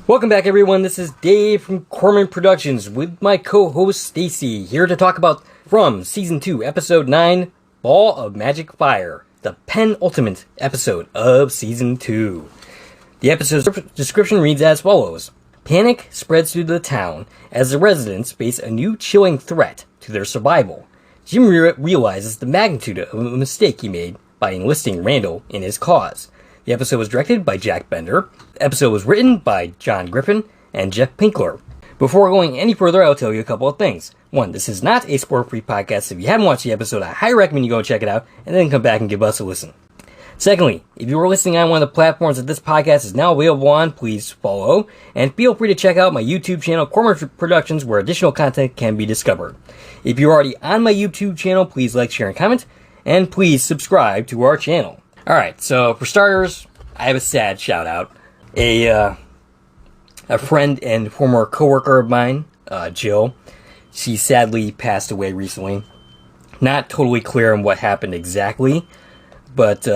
Welcome back, everyone. This is Dave from Corman Productions with my co-host Stacy, here to talk about from Season 2, Episode 9, Ball of Magic Fire, the penultimate episode of Season 2. The episode's description reads as follows. Panic spreads through the town as the residents face a new chilling threat to their survival. Jim realizes the magnitude of a mistake he made by enlisting Randall in his cause. The episode was directed by Jack Bender. The episode was written by John Griffin and Jeff Pinkler. Before going any further, I'll tell you a couple of things. One, this is not a spoiler-free podcast. If you haven't watched the episode, I highly recommend you go and check it out, and then come back and give us a listen. Secondly, if you are listening on one of the platforms that this podcast is now available on, please follow, and feel free to check out my YouTube channel, Corman Productions, where additional content can be discovered. If you're already on my YouTube channel, please like, share, and comment, and please subscribe to our channel. Alright, so for starters, I have a sad shout out. A friend and former coworker of mine, Jill, she sadly passed away recently. Not totally clear on what happened exactly, but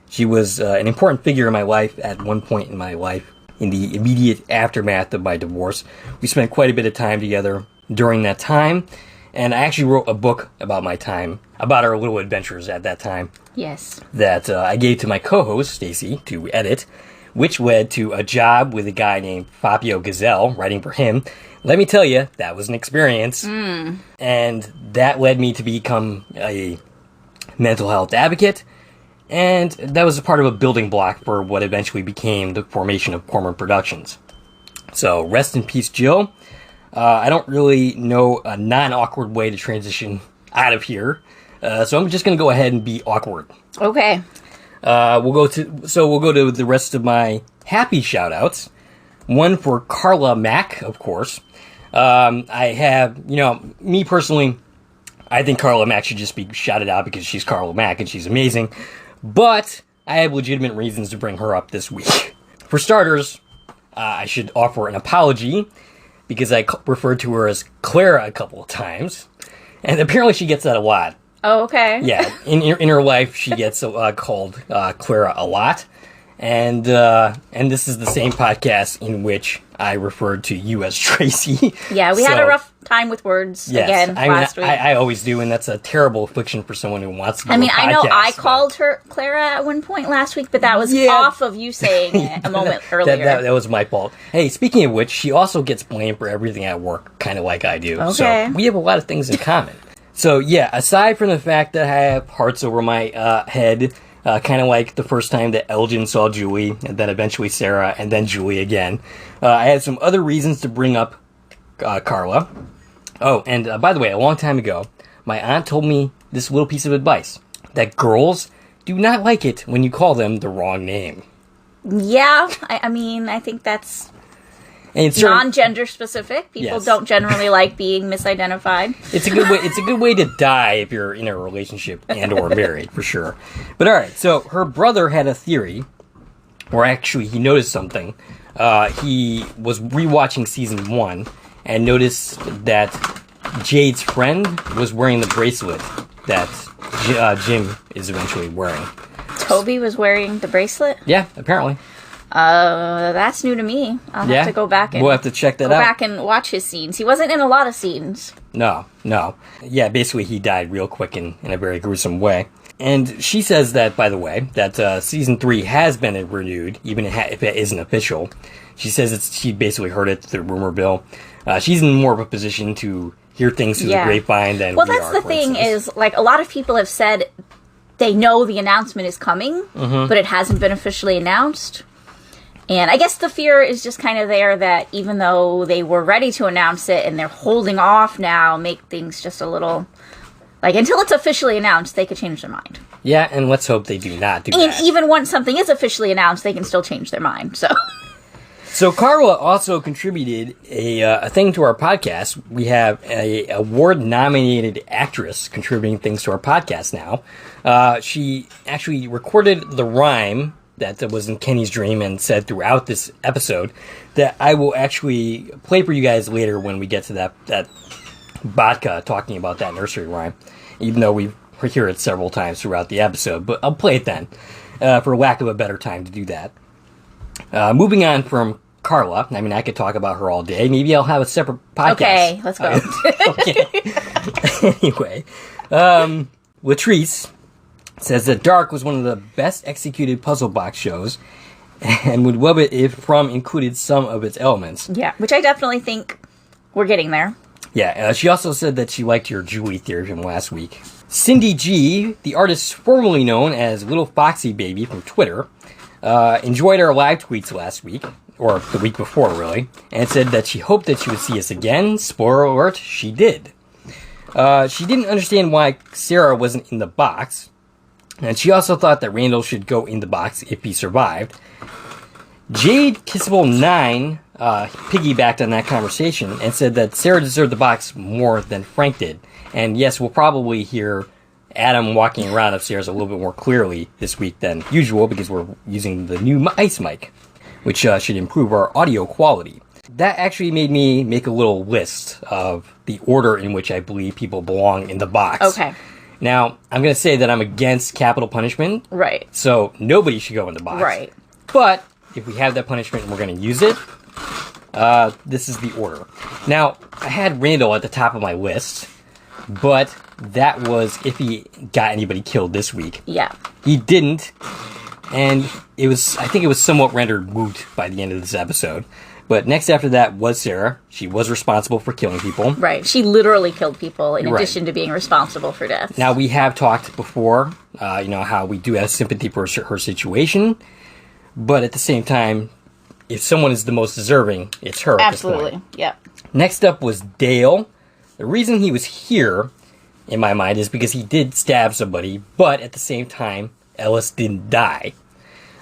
she was an important figure in my life at one point in my life. In the immediate aftermath of my divorce, we spent quite a bit of time together during that time. And I actually wrote a book about my time, about our little adventures at that time. Yes. That I gave to my co-host, Stacy, to edit, which led to a job with a guy named Fabio Gazelle, writing for him. Let me tell you, that was an experience. And that led me to become a mental health advocate. And that was a part of a building block for what eventually became the formation of Corman Productions. So, rest in peace, Jill. I don't really know a non-awkward way to transition out of here, so I'm just going to go ahead and be awkward. Okay. We'll go to the rest of my happy shout-outs. One for Carla Mack, of course. I have, me personally, I think Carla Mack should just be shouted out because she's Carla Mack and she's amazing, but I have legitimate reasons to bring her up this week. For starters, I should offer an apology, because I referred to her as Clara a couple of times, and apparently she gets that a lot. Oh, okay. Yeah, in her life, she gets called Clara a lot, and this is the same podcast in which I referred to you as Tracy. Yeah, we had a rough time with words again last week. I always do, and that's a terrible affliction for someone who wants to do a podcast. I know I called her Clara at one point last week, but that was off of you saying it a moment earlier. That was my fault. Hey, speaking of which, she also gets blamed for everything at work, kind of like I do. Okay. So we have a lot of things in common. So yeah, aside from the fact that I have hearts over my head, kind of like the first time that Elgin saw Julie, and then eventually Sarah, and then Julie again, I had some other reasons to bring up Carla. Oh, and by the way, a long time ago, my aunt told me this little piece of advice, that girls do not like it when you call them the wrong name. Yeah, I think that's non-gender specific. People don't generally like being misidentified. It's a good way to die if you're in a relationship and or married, for sure. But alright, so her brother had a theory, or actually he noticed something. He was rewatching season 1 and noticed that Jade's friend was wearing the bracelet that Jim is eventually wearing. Toby was wearing the bracelet? Yeah, apparently. That's new to me. I'll have to go back and we'll have to check that out. Go back and watch his scenes. He wasn't in a lot of scenes. No. Yeah, basically he died real quick in a very gruesome way. And she says that, by the way, that season 3 has been renewed, even if it isn't official. She says she basically heard it through rumor mill. She's in more of a position to hear things through the grapevine than we are. Well, that's the thing is, like, a lot of people have said they know the announcement is coming, but it hasn't been officially announced. And I guess the fear is just kind of there that even though they were ready to announce it and they're holding off now, make things just a little... Like, until it's officially announced, they could change their mind. Yeah, and let's hope they do not do that. And even once something is officially announced, they can still change their mind, so... So Carla also contributed a thing to our podcast. We have a award-nominated actress contributing things to our podcast now. She actually recorded the rhyme that was in Kenny's dream and said throughout this episode that I will actually play for you guys later when we get to that vodka talking about that nursery rhyme, even though we hear it several times throughout the episode. But I'll play it then, for lack of a better time to do that. Moving on from Carla. I mean, I could talk about her all day. Maybe I'll have a separate podcast. Okay, let's go. Okay. Anyway, Latrice says that Dark was one of the best executed puzzle box shows and would love it if From included some of its elements. Yeah, which I definitely think we're getting there. Yeah, she also said that she liked your Julie theory from last week. Cindy G, the artist formerly known as Little Foxy Baby from Twitter, enjoyed our live tweets last week, or the week before, really, and said that she hoped that she would see us again. Spoiler alert, she did. She didn't understand why Sarah wasn't in the box, and she also thought that Randall should go in the box if he survived. Jade Kissable 9 piggybacked on that conversation and said that Sarah deserved the box more than Frank did. And yes, we'll probably hear Adam walking around upstairs a little bit more clearly this week than usual because we're using the new ice mic, which should improve our audio quality. That actually made me make a little list of the order in which I believe people belong in the box. Okay. Now, I'm going to say that I'm against capital punishment. Right. So nobody should go in the box. Right. But if we have that punishment and we're going to use it, this is the order. Now, I had Randall at the top of my list, but that was if he got anybody killed this week. Yeah. He didn't, and I think it was somewhat rendered moot by the end of this episode. But next after that was Sarah. She was responsible for killing people. Right. She literally killed people in Right. addition to being responsible for death. Now, we have talked before, how we do have sympathy for her situation. But at the same time, if someone is the most deserving, it's her at this point. Absolutely. Yep. Next up was Dale. The reason he was here, in my mind, is because he did stab somebody, but at the same time, Ellis didn't die.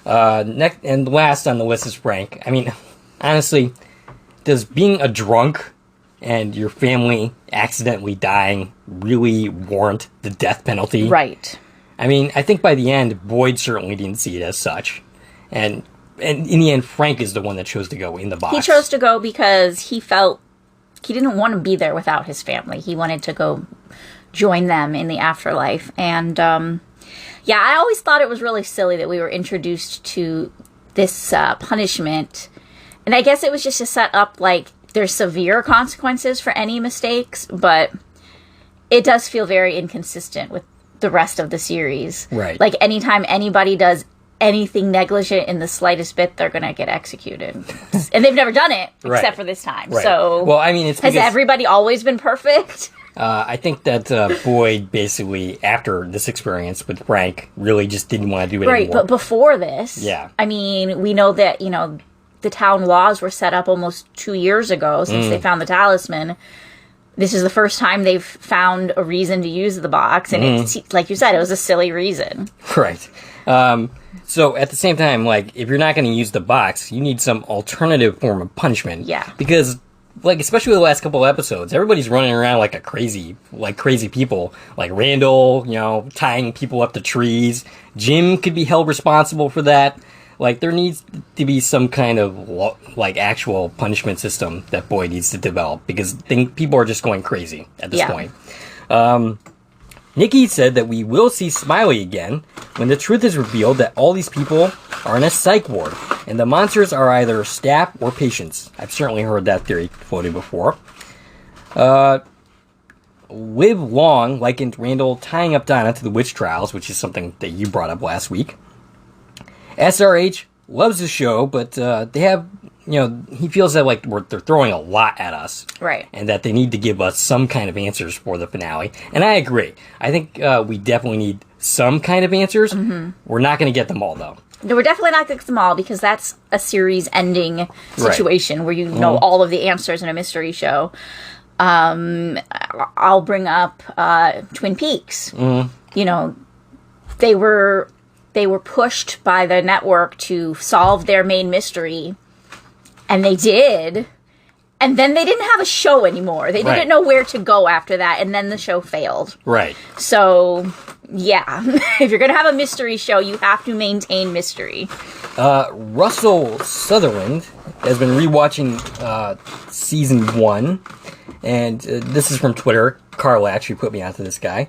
Next and last on the list is Frank. I mean, honestly, does being a drunk and your family accidentally dying really warrant the death penalty? Right. I mean, I think by the end, Boyd certainly didn't see it as such. And in the end, Frank is the one that chose to go in the box. He chose to go because he felt he didn't want to be there without his family. He wanted to go join them in the afterlife. And, yeah, I always thought it was really silly that we were introduced to this punishment. And I guess it was just to set up, like, there's severe consequences for any mistakes, but it does feel very inconsistent with the rest of the series. Right. Like, anytime anybody does anything negligent in the slightest bit, they're going to get executed. And they've never done it, Right. except for this time. Right. So, well, I mean, it's has because, everybody always been perfect? I think that Boyd basically, after this experience with Frank, really just didn't want to do it Right, anymore. but before this, Yeah. I mean, we know that, the town laws were set up almost 2 years ago since they found the talisman. This is the first time they've found a reason to use the box, and it's, like you said, it was a silly reason. Right. So at the same time, like, if you're not going to use the box, you need some alternative form of punishment. Yeah. Because, like, especially the last couple of episodes, everybody's running around like crazy people. Like Randall, tying people up to trees. Jim could be held responsible for that. Like, there needs to be some kind of, like, actual punishment system that Boyd needs to develop. Because people are just going crazy at this point. Nikki said that we will see Smiley again when the truth is revealed that all these people are in a psych ward, and the monsters are either staff or patients. I've certainly heard that theory floated before. Live Long likened Randall tying up Donna to the witch trials, which is something that you brought up last week. SRH loves the show, but they have, he feels that like they're throwing a lot at us. Right. And that they need to give us some kind of answers for the finale. And I agree. I think we definitely need some kind of answers. Mm-hmm. We're not going to get them all, though. No, we're definitely not going to get them all because that's a series ending situation where you know all of the answers in a mystery show. I'll bring up Twin Peaks. They were pushed by the network to solve their main mystery, and they did. And then they didn't have a show anymore. They didn't know where to go after that, and then the show failed. Right. So, yeah. If you're going to have a mystery show, you have to maintain mystery. Russell Sutherland has been rewatching season 1, and this is from Twitter. Carla actually put me onto this guy.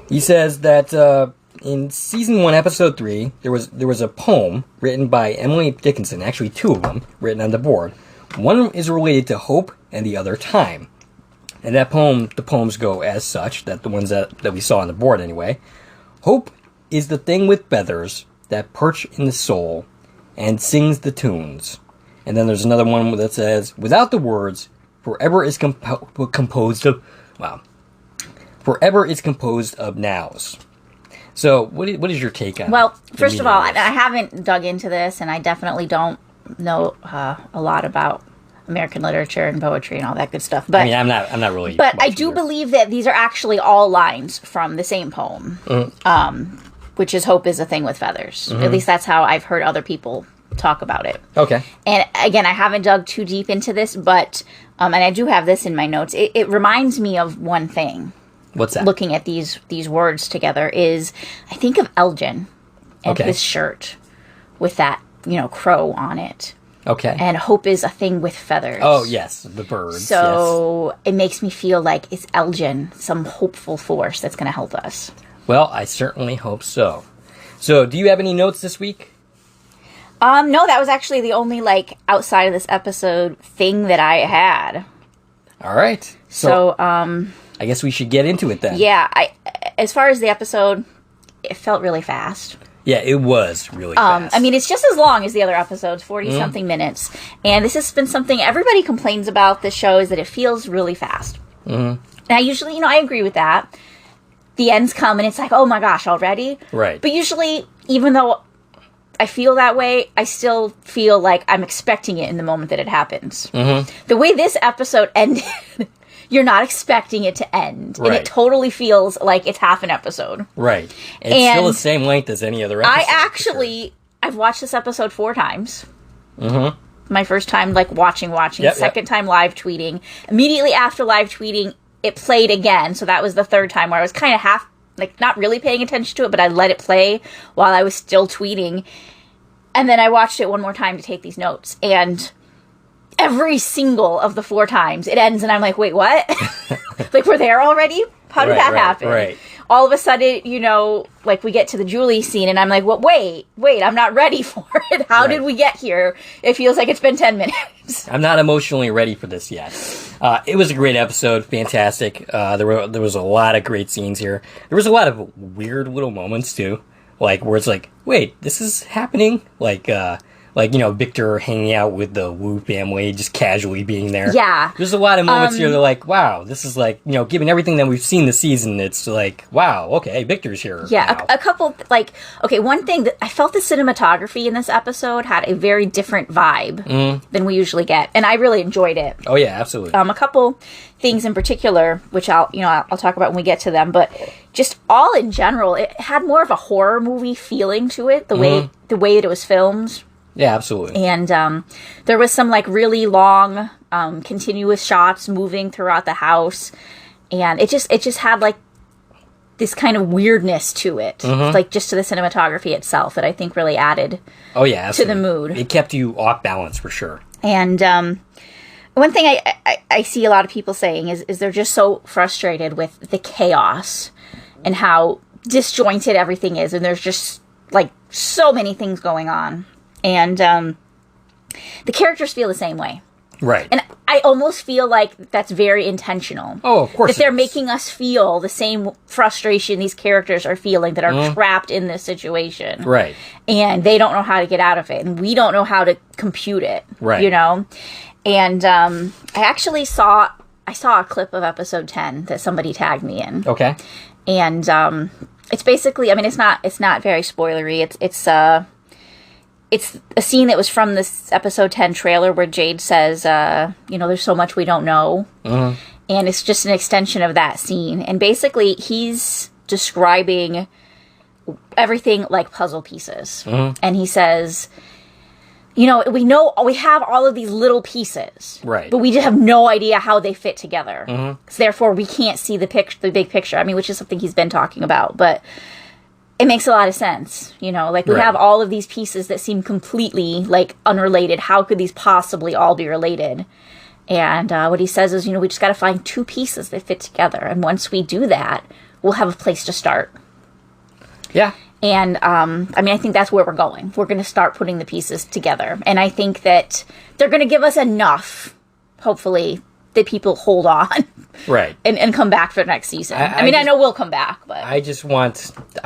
He says that in season 1, episode 3, there was a poem written by Emily Dickinson, actually 2 of them, written on the board. One is related to hope, and the other time. And the poems go as such, that the ones that we saw on the board anyway. Hope is the thing with feathers that perch in the soul and sings the tunes. And then there's another one that says, without the words, forever is composed of nows. So, what is your take on? Well, first of all, I haven't dug into this, and I definitely don't know a lot about American literature and poetry and all that good stuff. But I mean, I'm not really. But I do believe that these are actually all lines from the same poem, which is "Hope is a thing with feathers." Mm-hmm. At least that's how I've heard other people talk about it. Okay. And again, I haven't dug too deep into this, but and I do have this in my notes. It reminds me of one thing. What's that? Looking at these words together is, I think of Elgin and his shirt with that crow on it. Okay. And hope is a thing with feathers. Oh, yes, the birds. So It makes me feel like it's Elgin, some hopeful force that's going to help us. Well, I certainly hope so. So, do you have any notes this week? No, that was actually the only, outside of this episode thing that I had. All right. So I guess we should get into it then. Yeah, as far as the episode, it felt really fast. Yeah, it was really fast. I mean, it's just as long as the other episodes, 40-something minutes. And this has been something everybody complains about this show, is that it feels really fast. Mm-hmm. And I usually, I agree with that. The ends come and it's like, oh my gosh, already? Right. But usually, even though I feel that way, I still feel like I'm expecting it in the moment that it happens. Mm-hmm. The way this episode ended... You're not expecting it to end. Right. And it totally feels like it's half an episode. Right. It's still the same length as any other episode. I've watched this episode 4 times. Mm-hmm. My first time, watching. Yep, second time live tweeting. Immediately after live tweeting, it played again. So that was the third time where I was kind of half, not really paying attention to it, but I let it play while I was still tweeting. And then I watched it one more time to take these notes. And... every single of the 4 times it ends and I'm like, wait, what? We're there already? How did that happen? Right. All of a sudden, we get to the Julie scene and I'm like, well, wait, I'm not ready for it. How did we get here? It feels like it's been 10 minutes. I'm not emotionally ready for this yet. It was a great episode. Fantastic. There was a lot of great scenes here. There was a lot of weird little moments too. Where it's like, wait, this is happening? Victor hanging out with the Wu family, just casually being there. Yeah. There's a lot of moments here that are like, wow, this is given everything that we've seen this season, it's like, wow, okay, Victor's here. Yeah, a couple, one thing that I felt the cinematography in this episode had a very different vibe than we usually get, and I really enjoyed it. Oh, yeah, absolutely. A couple things in particular, which I'll talk about when we get to them, but just all in general, it had more of a horror movie feeling to it, the way that it was filmed. Yeah, absolutely. And there was some really long, continuous shots moving throughout the house, and it just had this kind of weirdness to it, just to the cinematography itself that I think really added. Oh yeah, absolutely. To the mood. It kept you off balance for sure. And one thing I see a lot of people saying is they're just so frustrated with the chaos and how disjointed everything is, and there's just so many things going on. And the characters feel the same way. Right. And I almost feel like that's very intentional. Oh, of course. That they're making us feel the same frustration these characters are feeling that are trapped in this situation. Right. And they don't know how to get out of it. And we don't know how to compute it. Right. And I actually saw a clip of episode 10 that somebody tagged me in. Okay. And it's basically, it's not very spoilery. It's a scene that was from this episode 10 trailer where Jade says, there's so much we don't know. Mm-hmm. And it's just an extension of that scene. And basically, he's describing everything like puzzle pieces. Mm-hmm. And he says, we have all of these little pieces. Right. But we just have no idea how they fit together. Mm-hmm. So therefore, we can't see the big picture. Which is something he's been talking about. But... it makes a lot of sense, we have all of these pieces that seem completely, unrelated. How could these possibly all be related? And what he says is, we just got to find 2 pieces that fit together. And once we do that, we'll have a place to start. Yeah. And, I mean, I think that's where we're going. We're going to start putting the pieces together. And I think that they're going to give us enough, hopefully, that people hold on. Right. And come back for the next season. I know we'll come back, but... I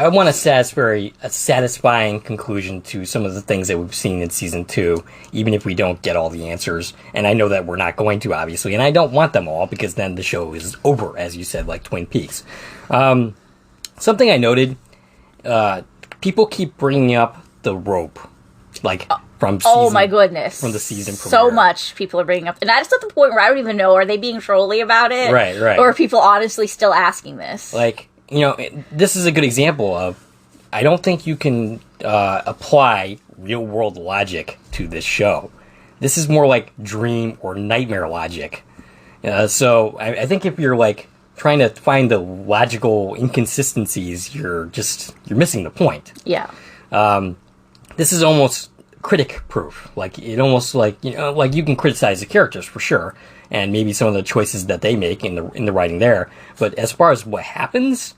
want a satisfying conclusion to some of the things that we've seen in season 2, even if we don't get all the answers. And I know that we're not going to, obviously. And I don't want them all, because then the show is over, as you said, like Twin Peaks. Something I noted... people keep bringing up the rope, like from season, oh my goodness, from the season premiere. So much people are bringing up, and that's at the point where I don't even know, are they being trolly about it, right, or are people honestly still asking this? Like, this is a good example of, I don't think you can apply real world logic to this show. This is more like dream or nightmare logic. So I think if you're like trying to find the logical inconsistencies, you're missing the point. Yeah. This is almost critic proof. Like, it almost like you can criticize the characters for sure, and maybe some of the choices that they make in the writing there. But as far as what happens,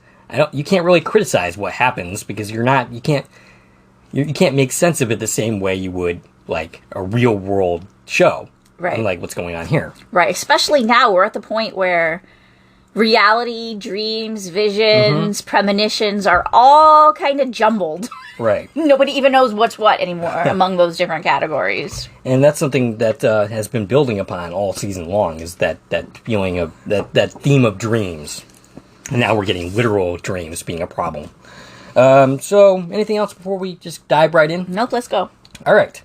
you can't really criticize what happens, because you can't make sense of it the same way you would like a real world show. Right. Unlike what's going on here. Right. Especially now we're at the point where reality, dreams, visions, premonitions are all kind of jumbled. Right. Nobody even knows what's what anymore among those different categories. And that's something that has been building upon all season long, is that feeling of that theme of dreams. And now we're getting literal dreams being a problem. So anything else before we just dive right in? Nope, let's go. All right.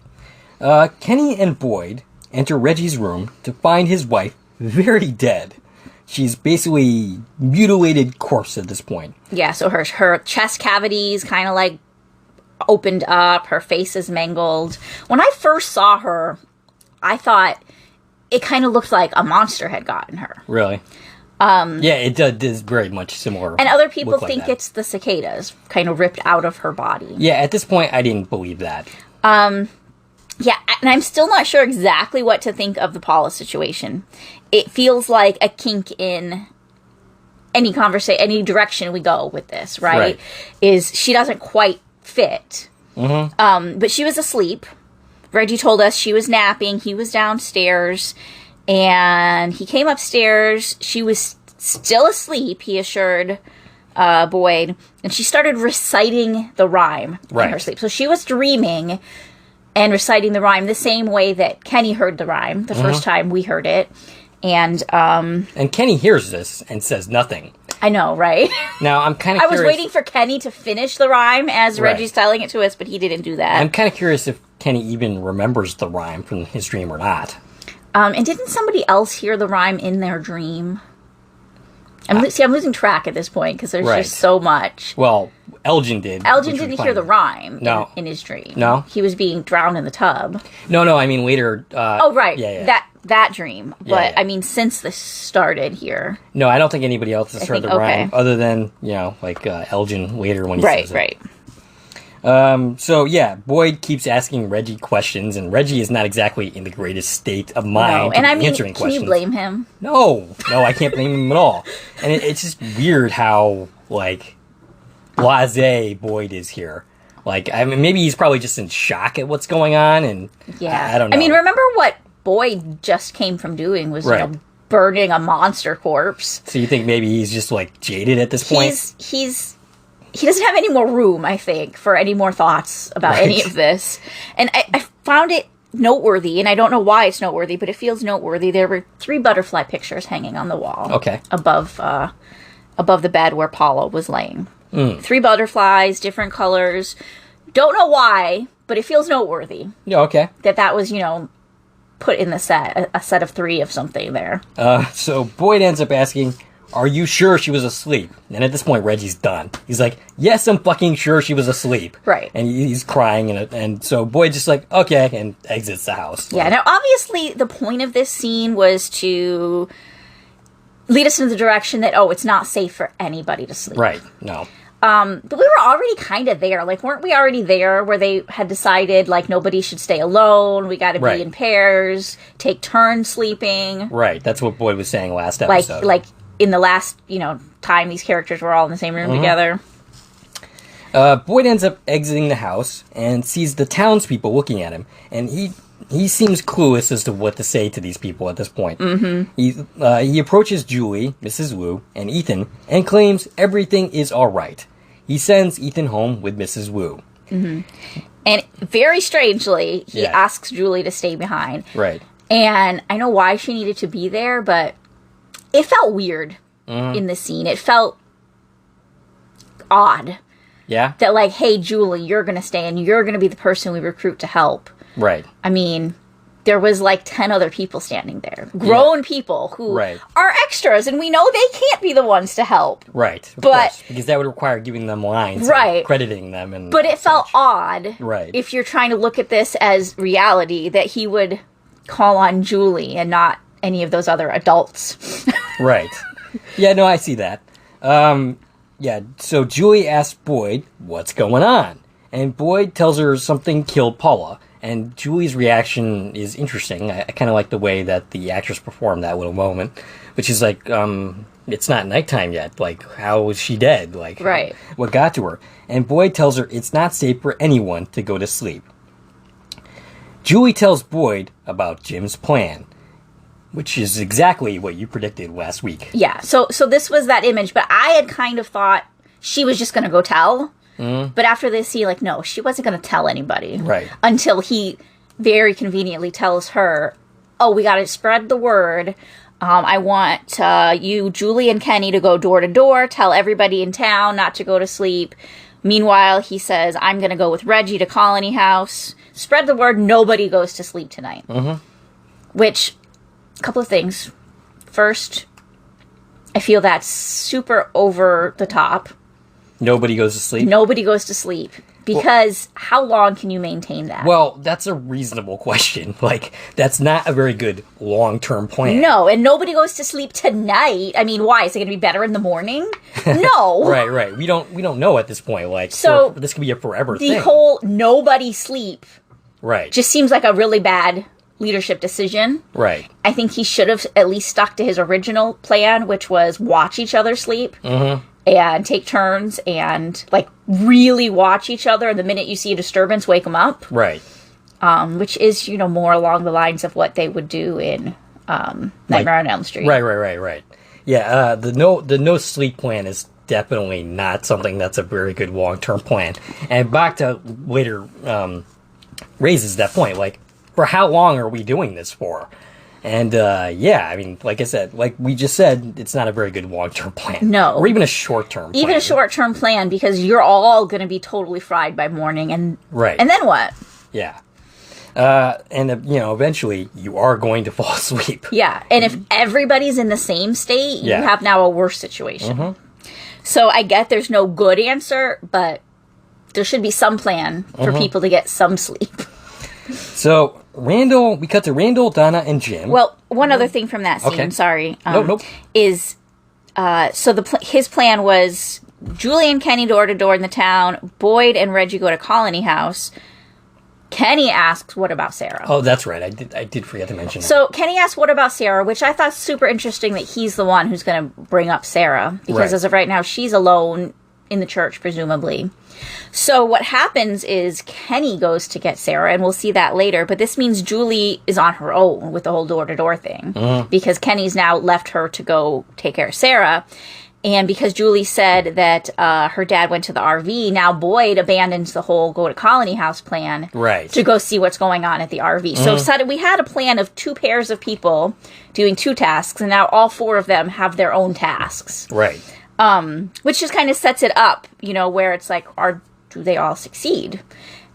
Kenny and Boyd enter Reggie's room to find his wife very dead. She's basically mutilated corpse at this point. Yeah, so her chest cavities kind of like opened up. Her face is mangled. When I first saw her, I thought it kind of looked like a monster had gotten her. Really? Yeah, it does very much similar. And other people like think that. It's the cicadas kind of ripped out of her body. Yeah, at this point, I didn't believe that. Yeah, and I'm still not sure exactly what to think of the Paula situation. It feels like a kink in any direction we go with this, right? Is she doesn't quite fit. Mm-hmm. But she was asleep. Reggie told us she was napping. He was downstairs. And he came upstairs. She was still asleep, he assured Boyd. And she started reciting the rhyme in her sleep. So she was dreaming and reciting the rhyme the same way that Kenny heard the rhyme the first time we heard it. And Kenny hears this and says nothing. I know, right? Now, I'm kind of I was waiting for Kenny to finish the rhyme as Reggie's telling it to us, but he didn't do that. I'm kind of curious if Kenny even remembers the rhyme from his dream or not. And didn't somebody else hear the rhyme in their dream? I'm losing track at this point because there's just so much. Well, Elgin did. Elgin didn't hear the rhyme in his dream. No? He was being drowned in the tub. No, I mean later. Oh, right. Yeah. That dream. But, I mean, since this started here. No, I don't think anybody else has heard the rhyme other than, Elgin later when he says it. Right. So, yeah, Boyd keeps asking Reggie questions, and Reggie is not exactly in the greatest state of mind answering questions. Can you blame him? No, I can't blame him at all. And it's just weird how, blasé Boyd is here. Maybe he's probably just in shock at what's going on, and I don't know. I mean, remember what Boyd just came from doing was, burning a monster corpse. So you think maybe he's just, jaded at this point? He doesn't have any more room, I think, for any more thoughts about any of this. And I found it noteworthy, and I don't know why it's noteworthy, but it feels noteworthy. There were 3 butterfly pictures hanging on the wall. Okay. Above the bed where Paula was laying. 3 butterflies, different colors. Don't know why, but it feels noteworthy. Yeah, okay. That was, put in the set, a set of 3 of something there. So Boyd ends up asking, are you sure she was asleep? And at this point, Reggie's done. He's like, yes, I'm fucking sure she was asleep. Right. And he's crying, and so Boyd's just like, okay, and exits the house. Yeah, now obviously the point of this scene was to lead us in the direction that, it's not safe for anybody to sleep. Right, no. But we were already kind of there. Weren't we already there where they had decided, nobody should stay alone, we gotta be in pairs, take turns sleeping? Right, that's what Boyd was saying last episode. In the last, time these characters were all in the same room together. Boyd ends up exiting the house and sees the townspeople looking at him, and he seems clueless as to what to say to these people at this point. Mm-hmm. He approaches Julie, Mrs. Wu, and Ethan, and claims everything is all right. He sends Ethan home with Mrs. Wu. Mm-hmm. And very strangely, he asks Julie to stay behind. Right. And I know why she needed to be there, but it felt weird in the scene. It felt odd. Yeah? That like, hey, Julie, you're going to stay and you're going to be the person we recruit to help. Right. I mean, there was like 10 other people standing there. Grown people who are extras, and we know they can't be the ones to help. Right. Of course, because that would require giving them lines. And crediting them. And but it felt odd. Right. If you're trying to look at this as reality, that he would call on Julie and not any of those other adults. Right. Yeah, no, I see that. So Julie asks Boyd what's going on. And Boyd tells her something killed Paula. And Julie's reaction is interesting. I kind of like the way that the actress performed that little moment, which is like, it's not nighttime yet. Like, how is she dead? Like, what got to her? And Boyd tells her it's not safe for anyone to go to sleep. Julie tells Boyd about Jim's plan, which is exactly what you predicted last week. Yeah, so this was that image, but I had kind of thought she was just going to go tell. But after this, he no, she wasn't going to tell anybody. Right. Until he very conveniently tells her, oh, we got to spread the word. I want you, Julie, and Kenny to go door to door, tell everybody in town not to go to sleep. Meanwhile, he says, I'm going to go with Reggie to Colony House. Spread the word, nobody goes to sleep tonight. Which, a couple of things. First, I feel that's super over the top. Nobody goes to sleep? Nobody goes to sleep. Because how long can you maintain that? Well, that's a reasonable question. That's not a very good long-term plan. No, and nobody goes to sleep tonight. I mean, why? Is it going to be better in the morning? No. Right. We don't know at this point. This could be a forever thing. The whole nobody sleep just seems like a really bad leadership decision. Right. I think he should have at least stuck to his original plan, which was watch each other sleep. And take turns and, really watch each other. And the minute you see a disturbance, wake them up. Right. Which is, more along the lines of what they would do in Nightmare on Elm Street. Right. Yeah, the no sleep plan is definitely not something that's a very good long-term plan. And back to later raises that point, for how long are we doing this for? And, I mean, like I said, like we just said, it's not a very good long-term plan. No. Or even a short-term plan. Even a short-term plan, because you're all going to be totally fried by morning, and and then what? Yeah. Eventually, you are going to fall asleep. Yeah, and if everybody's in the same state, you have now a worse situation. So I get there's no good answer, but there should be some plan for people to get some sleep. So... we cut to Randall, Donna, and Jim. Well, one other thing from that scene, sorry. Nope. Is, his plan was Julie and Kenny door to door in the town, Boyd and Reggie go to Colony House. Kenny asks, what about Sarah? Oh, that's right. I did forget to mention that. So Kenny asks, what about Sarah? Which I thought super interesting that he's the one who's going to bring up Sarah. Because as of right now, she's alone in the church, presumably. So what happens is Kenny goes to get Sarah, and we'll see that later, but this means Julie is on her own with the whole door-to-door thing, because Kenny's now left her to go take care of Sarah, and because Julie said that her dad went to the RV, now Boyd abandons the whole go to Colony House plan to go see what's going on at the RV. So suddenly we had a plan of 2 pairs of people doing 2 tasks, and now all 4 of them have their own tasks. Right. Which just kind of sets it up, where it's like, do they all succeed?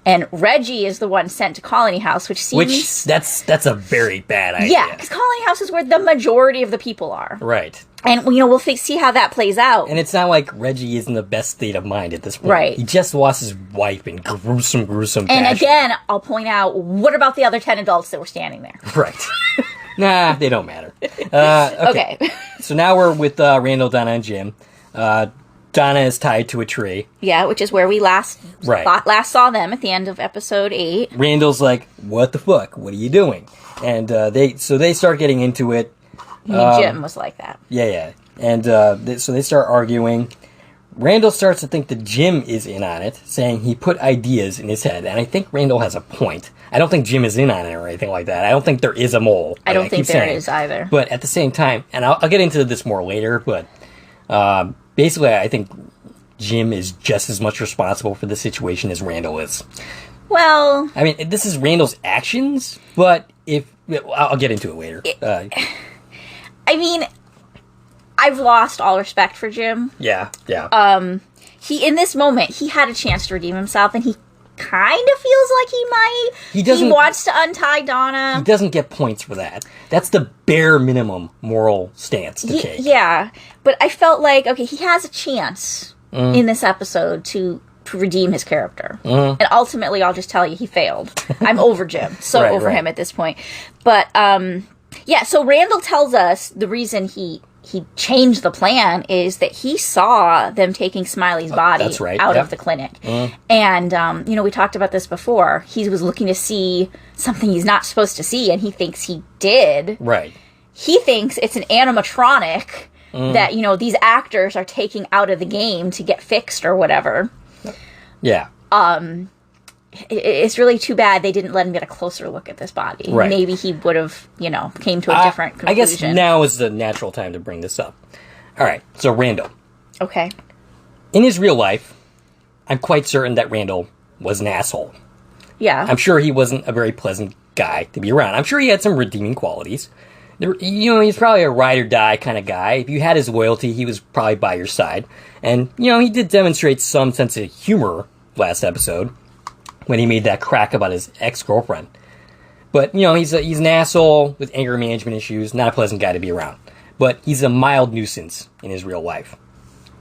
And Reggie is the one sent to Colony House, which seems... that's a very bad idea. Yeah, because Colony House is where the majority of the people are. Right. And, we'll see how that plays out. And it's not like Reggie is in the best state of mind at this point. Right. He just lost his wife in gruesome fashion. And again, I'll point out, what about the other 10 adults that were standing there? Right. Nah, they don't matter. Okay. So now we're with Randall, Donna, and Jim. Donna is tied to a tree. Yeah, which is where we last saw them at the end of episode 8. Randall's like, what the fuck? What are you doing? And they start getting into it. Jim was like that. Yeah. And so they start arguing. Randall starts to think that Jim is in on it, saying he put ideas in his head. And I think Randall has a point. I don't think Jim is in on it or anything like that. I don't think there is a mole. I don't think there is either. But at the same time, and I'll get into this more later, but basically I think Jim is just as much responsible for the situation as Randall is. Well... I mean, this is Randall's actions, but I'll get into it later. I mean, I've lost all respect for Jim. Yeah. In this moment, he had a chance to redeem himself, and he kind of feels like he might. He wants to untie Donna. He doesn't get points for that. That's the bare minimum moral stance to take. Yeah, but I felt like, okay, he has a chance in this episode to redeem his character. And ultimately, I'll just tell you, he failed. I'm over Jim. So over him at this point. But, so Randall tells us the reason he changed the plan is that he saw them taking Smiley's body out of the clinic. And, we talked about this before. He was looking to see something he's not supposed to see, and he thinks he did. Right. He thinks it's an animatronic that, these actors are taking out of the game to get fixed or whatever. Yeah. It's really too bad they didn't let him get a closer look at this body. Right. Maybe he would have, came to a different conclusion. I guess now is the natural time to bring this up. All right, so Randall. Okay. In his real life, I'm quite certain that Randall was an asshole. Yeah. I'm sure he wasn't a very pleasant guy to be around. I'm sure he had some redeeming qualities. He's probably a ride-or-die kind of guy. If you had his loyalty, he was probably by your side. And, he did demonstrate some sense of humor last episode when he made that crack about his ex-girlfriend. But, he's an asshole with anger management issues, not a pleasant guy to be around. But he's a mild nuisance in his real life.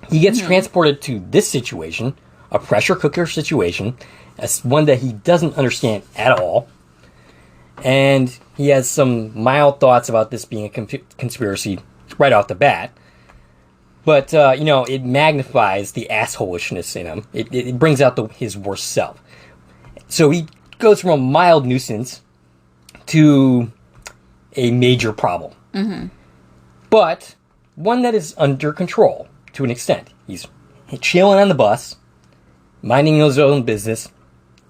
He gets transported to this situation, a pressure cooker situation, as one that he doesn't understand at all. And he has some mild thoughts about this being a conspiracy right off the bat. But, it magnifies the assholishness in him. It brings out his worst self. So he goes from a mild nuisance to a major problem. But one that is under control to an extent. He's chilling on the bus, minding his own business.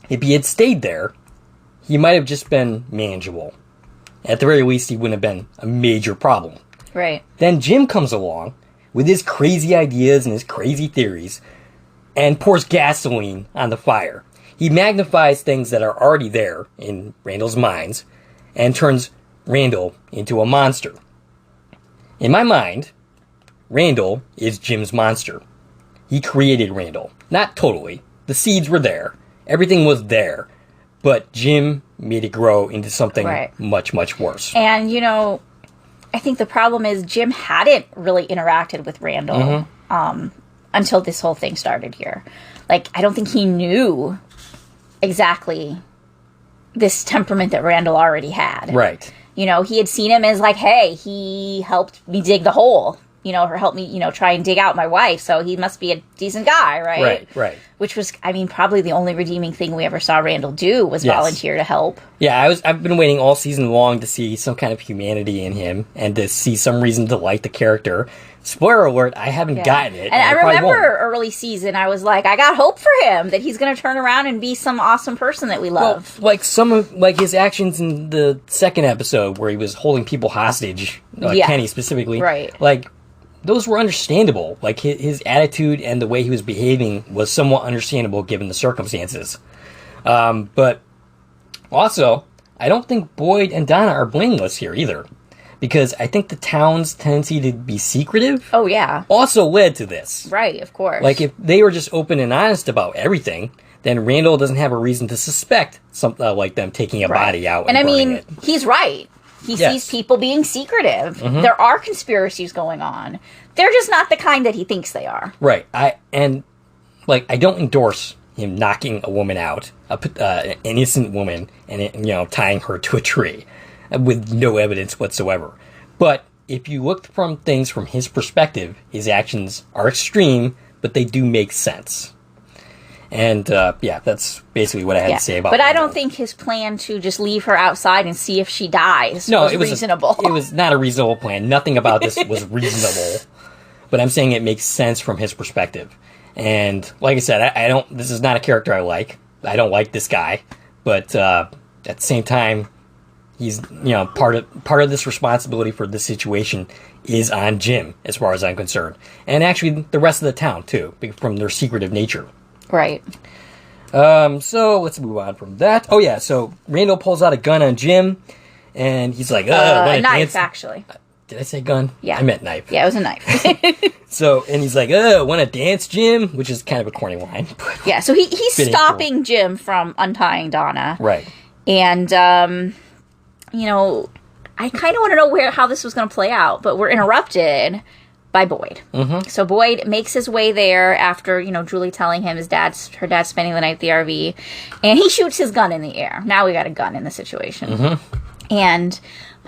If he had stayed there, he might have just been manageable. At the very least, he wouldn't have been a major problem. Right. Then Jim comes along with his crazy ideas and his crazy theories and pours gasoline on the fire. He magnifies things that are already there in Randall's minds and turns Randall into a monster. In my mind, Randall is Jim's monster. He created Randall. Not totally. The seeds were there. Everything was there. But Jim made it grow into something much, much worse. And, I think the problem is Jim hadn't really interacted with Randall until this whole thing started here. Like, I don't think he knew exactly this temperament that Randall already had. Right. He had seen him as like, hey, he helped me dig the hole, or helped me, try and dig out my wife, so he must be a decent guy, right? Right. Which was, probably the only redeeming thing we ever saw Randall do was volunteer to help. Yeah, I've been waiting all season long to see some kind of humanity in him and to see some reason to like the character. Spoiler alert, I haven't gotten it. And I remember early season, I was like, I got hope for him, that he's going to turn around and be some awesome person that we love. Well, like some of his actions in the second episode where he was holding people hostage, Kenny specifically. Right. Like, those were understandable. Like, his attitude and the way he was behaving was somewhat understandable given the circumstances. But also, I don't think Boyd and Donna are blameless here either. Because I think the town's tendency to be secretive also led to this. Right, of course. Like, if they were just open and honest about everything, then Randall doesn't have a reason to suspect something like them taking a body out and burning it. He's right. He sees people being secretive. There are conspiracies going on. They're just not the kind that he thinks they are. Right. I don't endorse him knocking a woman out, an innocent woman, and tying her to a tree with no evidence whatsoever. But if you look from things from his perspective, his actions are extreme, but they do make sense. And, that's basically what I had to say about it. But I don't think his plan to just leave her outside and see if she dies was reasonable. It was not a reasonable plan. Nothing about this was reasonable. But I'm saying it makes sense from his perspective. And like I said, I don't. This is not a character I like. I don't like this guy, but at the same time, he's part of this responsibility for this situation is on Jim, as far as I'm concerned, and actually the rest of the town too, from their secretive nature. Right. So let's move on from that. Oh yeah, so Randall pulls out a gun on Jim, and he's like, a knife, actually. Did I say gun? Yeah. I meant knife. Yeah, it was a knife. So, and he's like, want to dance, Jim? Which is kind of a corny line. Yeah, so he's stopping Jim from untying Donna. Right. And, I kind of want to know how this was going to play out, but we're interrupted by Boyd. Mm-hmm. So Boyd makes his way there after, Julie telling him her dad's spending the night at the RV, and he shoots his gun in the air. Now we got a gun in the situation. Mm-hmm. And,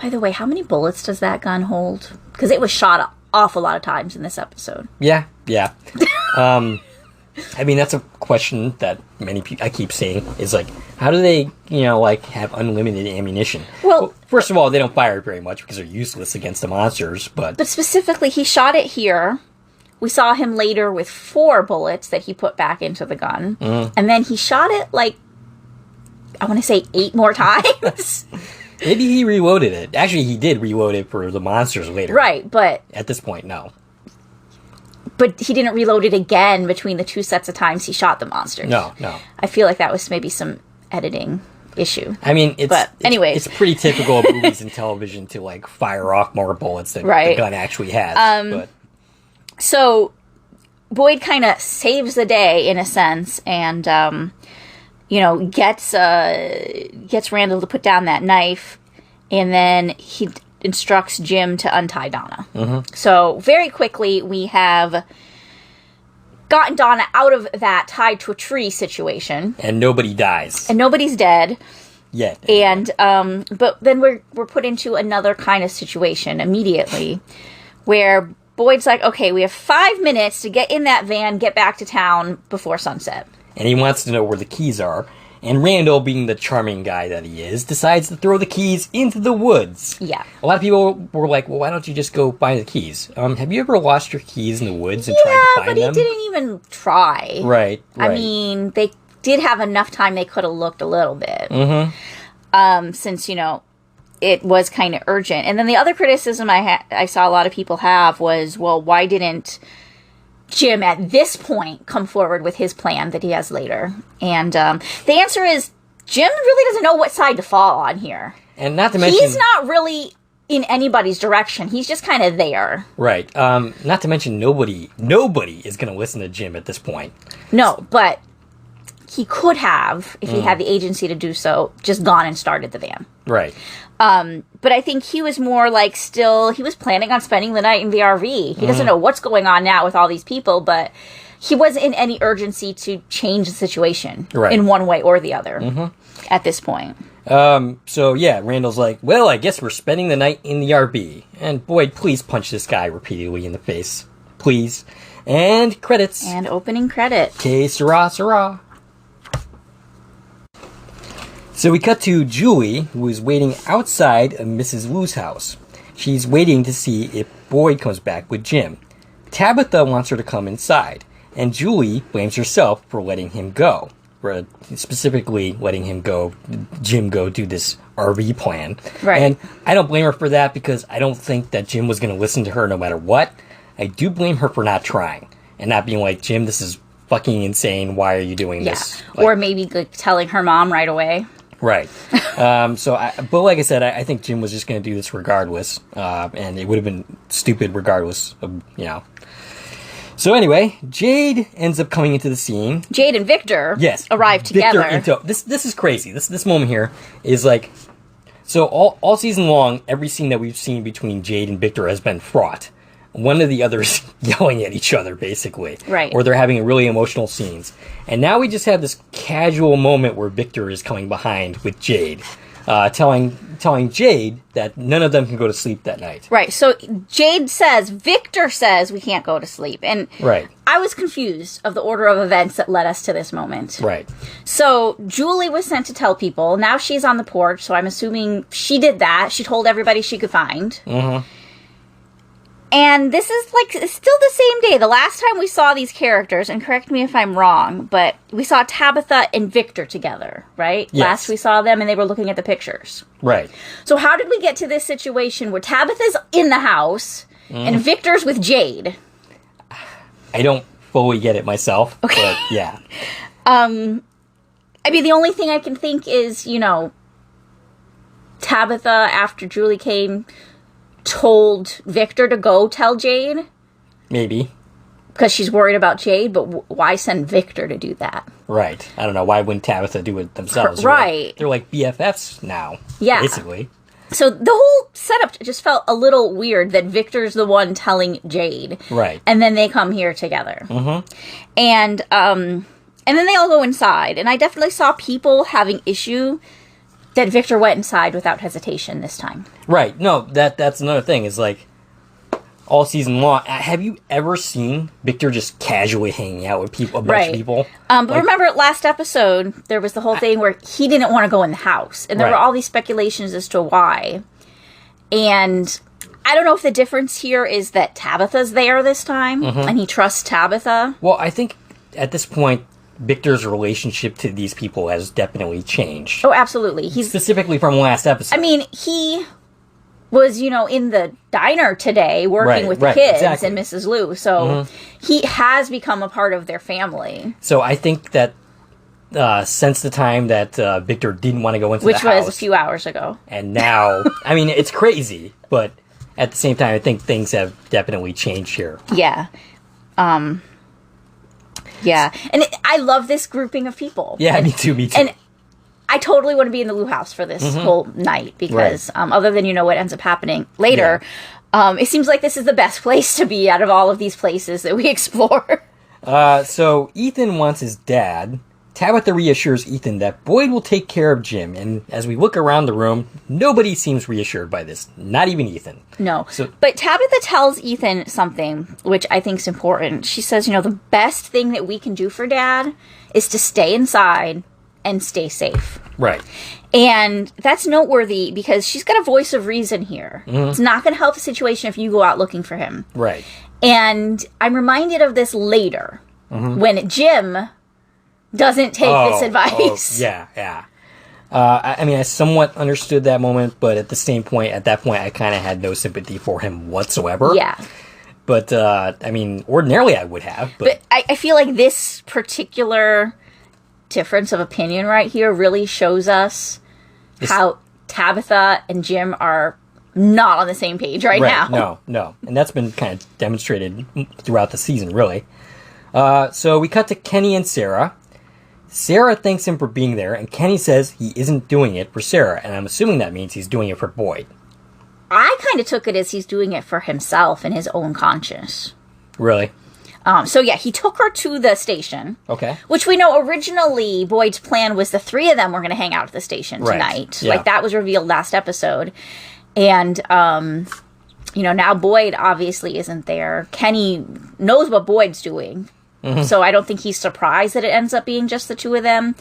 by the way, how many bullets does that gun hold? Because it was shot an awful lot of times in this episode. Yeah. I mean, that's a question that many people, I keep saying, is like, how do they, have unlimited ammunition? Well, first of all, they don't fire it very much because they're useless against the monsters, but specifically, he shot it here. We saw him later with 4 bullets that he put back into the gun. Mm. And then he shot it, I want to say 8 more times. Maybe he reloaded it. Actually, he did reload it for the monsters later. Right, but at this point, no. But he didn't reload it again between the 2 sets of times he shot the monsters. No. I feel like that was maybe some editing issue. I mean, anyways. It's pretty typical of movies and television to, fire off more bullets than the gun actually has. So, Boyd kind of saves the day, in a sense, and, gets Randall to put down that knife, and then he instructs Jim to untie Donna. Mm-hmm. So very quickly we have gotten Donna out of that tied to a tree situation, and nobody dies, and nobody's dead yet. And but then we're put into another kind of situation immediately, where Boyd's like, okay, we have 5 minutes to get in that van, get back to town before sunset, and he wants to know where the keys are. And Randall, being the charming guy that he is, decides to throw the keys into the woods. Yeah. A lot of people were like, well, why don't you just go find the keys? Have you ever lost your keys in the woods and tried to find them? Yeah, but he didn't even try. Right. I mean, they did have enough time they could have looked a little bit. Mm-hmm. Since, it was kind of urgent. And then the other criticism I saw a lot of people have was, well, why didn't Jim at this point come forward with his plan that he has later? And the answer is Jim really doesn't know what side to fall on here. And not to mention, he's not really in anybody's direction. He's just kind of there. Right. Not to mention nobody is going to listen to Jim at this point. No, but he could have, if he had the agency to do so, just gone and started the van. Right. But I think he was more he was planning on spending the night in the RV. He doesn't know what's going on now with all these people, but he wasn't in any urgency to change the situation in one way or the other at this point. So yeah, Randall's like, well, I guess we're spending the night in the RV. And Boyd, please punch this guy repeatedly in the face. Please. And credits. And opening credit. Que sera, sera. So we cut to Julie, who is waiting outside of Mrs. Wu's house. She's waiting to see if Boyd comes back with Jim. Tabitha wants her to come inside, and Julie blames herself for letting him go. For specifically letting Jim go do this RV plan. Right. And I don't blame her for that because I don't think that Jim was going to listen to her no matter what. I do blame her for not trying and not being like, Jim, this is fucking insane. Why are you doing this? Or maybe telling her mom right away. Right. But like I said, I think Jim was just going to do this regardless, and it would have been stupid regardless of, So anyway, Jade ends up coming into the scene. Jade and Victor arrive Victor together. This is crazy. This moment here is like, so all season long, every scene that we've seen between Jade and Victor has been fraught. One of the others yelling at each other, basically. Right. Or they're having really emotional scenes. And now we just have this casual moment where Victor is coming behind with Jade, telling Jade that none of them can go to sleep that night. Right. So Victor says we can't go to sleep. And I was confused of the order of events that led us to this moment. Right. So Julie was sent to tell people. Now she's on the porch, so I'm assuming she did that. She told everybody she could find. Mm-hmm. And this is like still the same day. The last time we saw these characters, and correct me if I'm wrong, but we saw Tabitha and Victor together, right? Yes. Last we saw them and they were looking at the pictures. Right. So how did we get to this situation where Tabitha's in the house and Victor's with Jade? I don't fully get it myself, but yeah. I mean, the only thing I can think is, Tabitha, after Julie came, told Victor to go tell Jade. Maybe. Because she's worried about Jade, but why send Victor to do that? Right. I don't know. Why wouldn't Tabitha do it themselves? Right. They're like BFFs now. Yeah. Basically. So the whole setup just felt a little weird that Victor's the one telling Jade. Right. And then they come here together. Mm-hmm. And then they all go inside. And I definitely saw people having issue that Victor went inside without hesitation this time. Right. No, that's another thing. Is like all season long. Have you ever seen Victor just casually hanging out with a bunch of people? But remember, last episode there was the whole thing where he didn't want to go in the house, and there were all these speculations as to why. And I don't know if the difference here is that Tabitha's there this time, and he trusts Tabitha. Well, I think at this point, Victor's relationship to these people has definitely changed. Oh, absolutely. He's specifically from last episode. I mean, he was, in the diner today working with the kids and Mrs. Liu. So he has become a part of their family. So I think that since the time that Victor didn't want to go into the house, which was a few hours ago, and now, I mean, it's crazy, but at the same time, I think things have definitely changed here. Yeah. Yeah, and I love this grouping of people. Yeah, me too. And I totally want to be in the Liu house for this whole night because, other than what ends up happening later, it seems like this is the best place to be out of all of these places that we explore. So Ethan wants his dad. Tabitha reassures Ethan that Boyd will take care of Jim, and as we look around the room, nobody seems reassured by this. Not even Ethan. No. But Tabitha tells Ethan something, which I think is important. She says, the best thing that we can do for Dad is to stay inside and stay safe. Right. And that's noteworthy because she's got a voice of reason here. It's not going to help the situation if you go out looking for him. Right. And I'm reminded of this later when Jim doesn't take this advice. Yeah. I mean, I somewhat understood that moment, but at that point, I kind of had no sympathy for him whatsoever. Yeah. But, I mean, ordinarily I would have. But I feel like this particular difference of opinion right here really shows us how Tabitha and Jim are not on the same page right now. No. And that's been kind of demonstrated throughout the season, really. So we cut to Kenny and Sarah. Sarah thanks him for being there, and Kenny says he isn't doing it for Sarah, and I'm assuming that means he's doing it for Boyd. I kind of took it as he's doing it for himself and his own conscience. Really? So yeah, he took her to the station. Okay. Which we know originally Boyd's plan was the three of them were going to hang out at the station tonight. Yeah. Like that was revealed last episode. And, now Boyd obviously isn't there. Kenny knows what Boyd's doing. So I don't think he's surprised that it ends up being just the two of them.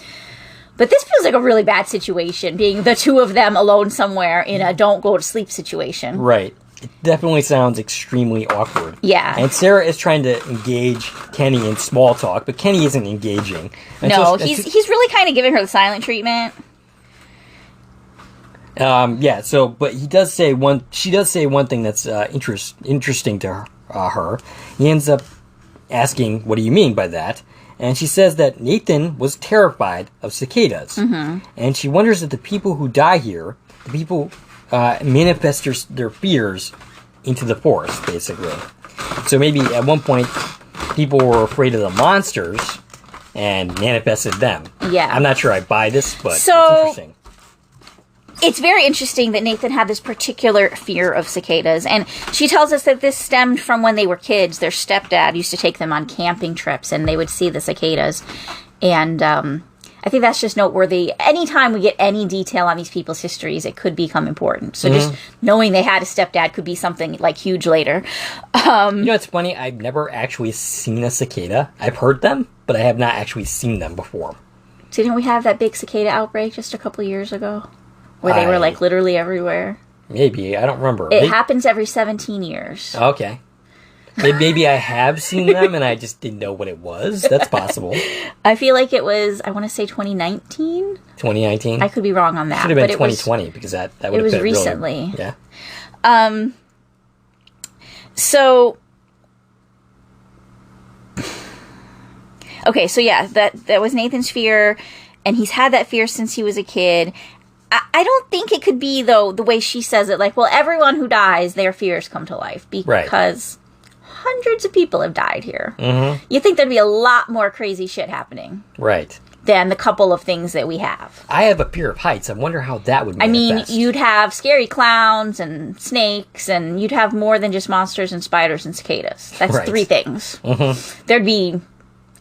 But this feels like a really bad situation, being the two of them alone somewhere in a don't go to sleep situation. Right. It definitely sounds extremely awkward. Yeah. And Sarah is trying to engage Kenny in small talk, but Kenny isn't engaging. He's really kind of giving her the silent treatment. But she does say one thing that's interesting to her. He ends up asking, what do you mean by that? And she says that Nathan was terrified of cicadas. And she wonders if the people who die here, the people manifest their fears into the forest, basically. So maybe at one point, people were afraid of the monsters and manifested them. Yeah. I'm not sure I buy this, but it's interesting. It's very interesting that Nathan had this particular fear of cicadas, and she tells us that this stemmed from when they were kids. Their stepdad used to take them on camping trips, and they would see the cicadas. And I think that's just noteworthy. Anytime we get any detail on these people's histories, it could become important. So just knowing they had a stepdad could be something like huge later. It's funny. I've never actually seen a cicada. I've heard them, but I have not actually seen them before. Didn't we have that big cicada outbreak just a couple of years ago? Where they were, like, literally everywhere. Maybe. I don't remember. It happens every 17 years. Okay. Maybe I have seen them and I just didn't know what it was. That's possible. I feel like it was, I want to say 2019? 2019? I could be wrong on that. Should have been 2020 because that would have been It was recently. Really, yeah. So... Okay, so yeah, that was Nathan's fear, and he's had that fear since he was a kid. I don't think it could be, though, the way she says it, like, well, everyone who dies, their fears come to life, because hundreds of people have died here. Mm-hmm. You think there'd be a lot more crazy shit happening. Right. Than the couple of things that we have. I have a fear of heights. I wonder how that would manifest. I mean, you'd have scary clowns and snakes, and you'd have more than just monsters and spiders and cicadas. That's right. 3 things. Mm-hmm. There'd be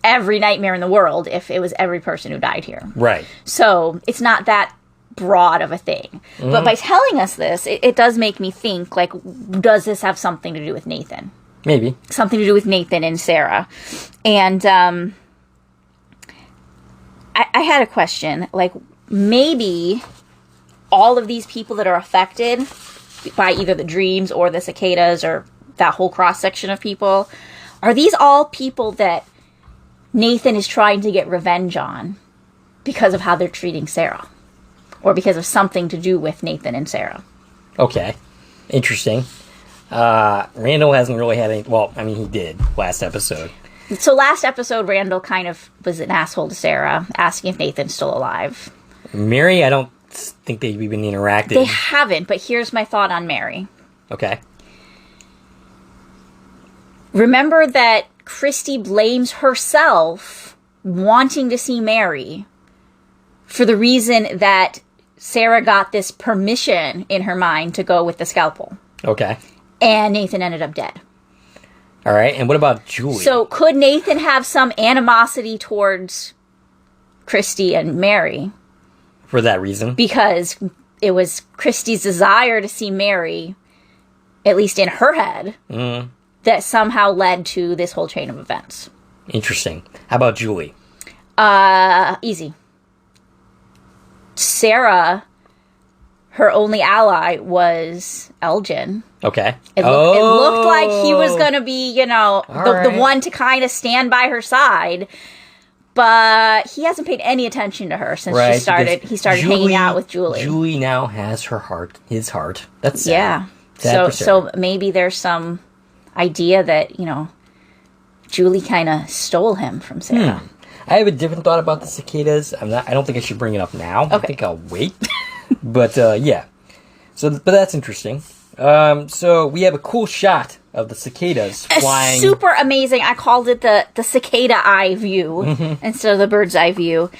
every nightmare in the world if it was every person who died here. Right. So it's not that broad of a thing. Mm-hmm. But by telling us this, it does make me think, like, does this have something to do with Nathan? Maybe. Something to do with Nathan and Sarah. And I had a question. Like, maybe all of these people that are affected by either the dreams or the cicadas or that whole cross-section of people, are these all people that Nathan is trying to get revenge on because of how they're treating Sarah? Or because of something to do with Nathan and Sarah? Okay. Interesting. Randall hasn't really had any... Well, I mean, he did last episode. So last episode, Randall kind of was an asshole to Sarah, asking if Nathan's still alive. Mary, I don't think they've even interacted. They haven't, but here's my thought on Mary. Okay. Remember that Christy blames herself wanting to see Mary for the reason that Sarah got this permission in her mind to go with the scalpel. Okay. And Nathan ended up dead. All right. And what about Julie? So could Nathan have some animosity towards Christy and Mary? For that reason? Because it was Christy's desire to see Mary, at least in her head, that somehow led to this whole chain of events. Interesting. How about Julie? Easy. Sarah, her only ally was Elgin. Okay. It looked like he was going to be, the one to kind of stand by her side. But he hasn't paid any attention to her since he started hanging out with Julie. Julie now has his heart. That's sad. Yeah. Sad so maybe there's some idea that, Julie kind of stole him from Sarah. I have a different thought about the cicadas. I don't think I should bring it up now. Okay. I think I'll wait. But yeah. But that's interesting. So we have a cool shot of the cicadas flying. Super amazing. I called it the cicada eye view instead of the bird's eye view.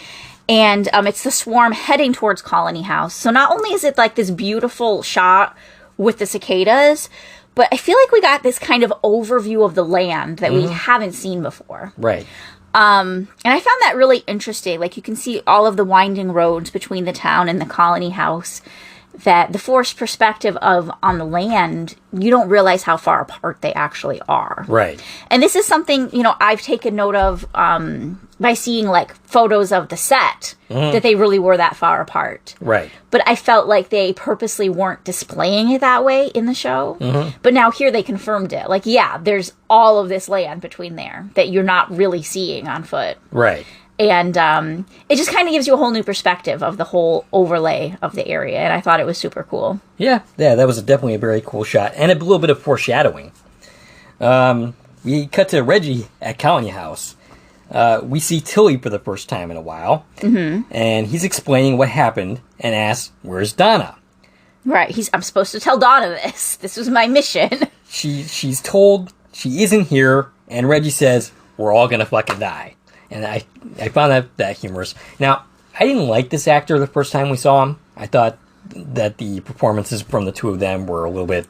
And it's the swarm heading towards Colony House. So not only is it like this beautiful shot with the cicadas, but I feel like we got this kind of overview of the land that we haven't seen before. Right. And I found that really interesting. Like, you can see all of the winding roads between the town and the Colony House, that the forced perspective of on the land, you don't realize how far apart they actually are. Right. And this is something, I've taken note of by seeing, like, photos of the set, that they really were that far apart. Right. But I felt like they purposely weren't displaying it that way in the show. But now here they confirmed it. Like, yeah, there's all of this land between there that you're not really seeing on foot. Right. And it just kind of gives you a whole new perspective of the whole overlay of the area. And I thought it was super cool. Yeah, that was definitely a very cool shot. And a little bit of foreshadowing. We cut to Reggie at Colony House. We see Tilly for the first time in a while. And he's explaining what happened and asks, "Where's Donna?" Right. I'm supposed to tell Donna this. This was my mission. She's told she isn't here. And Reggie says, "We're all going to fucking die." And I found that humorous. Now, I didn't like this actor the first time we saw him. I thought that the performances from the two of them were a little bit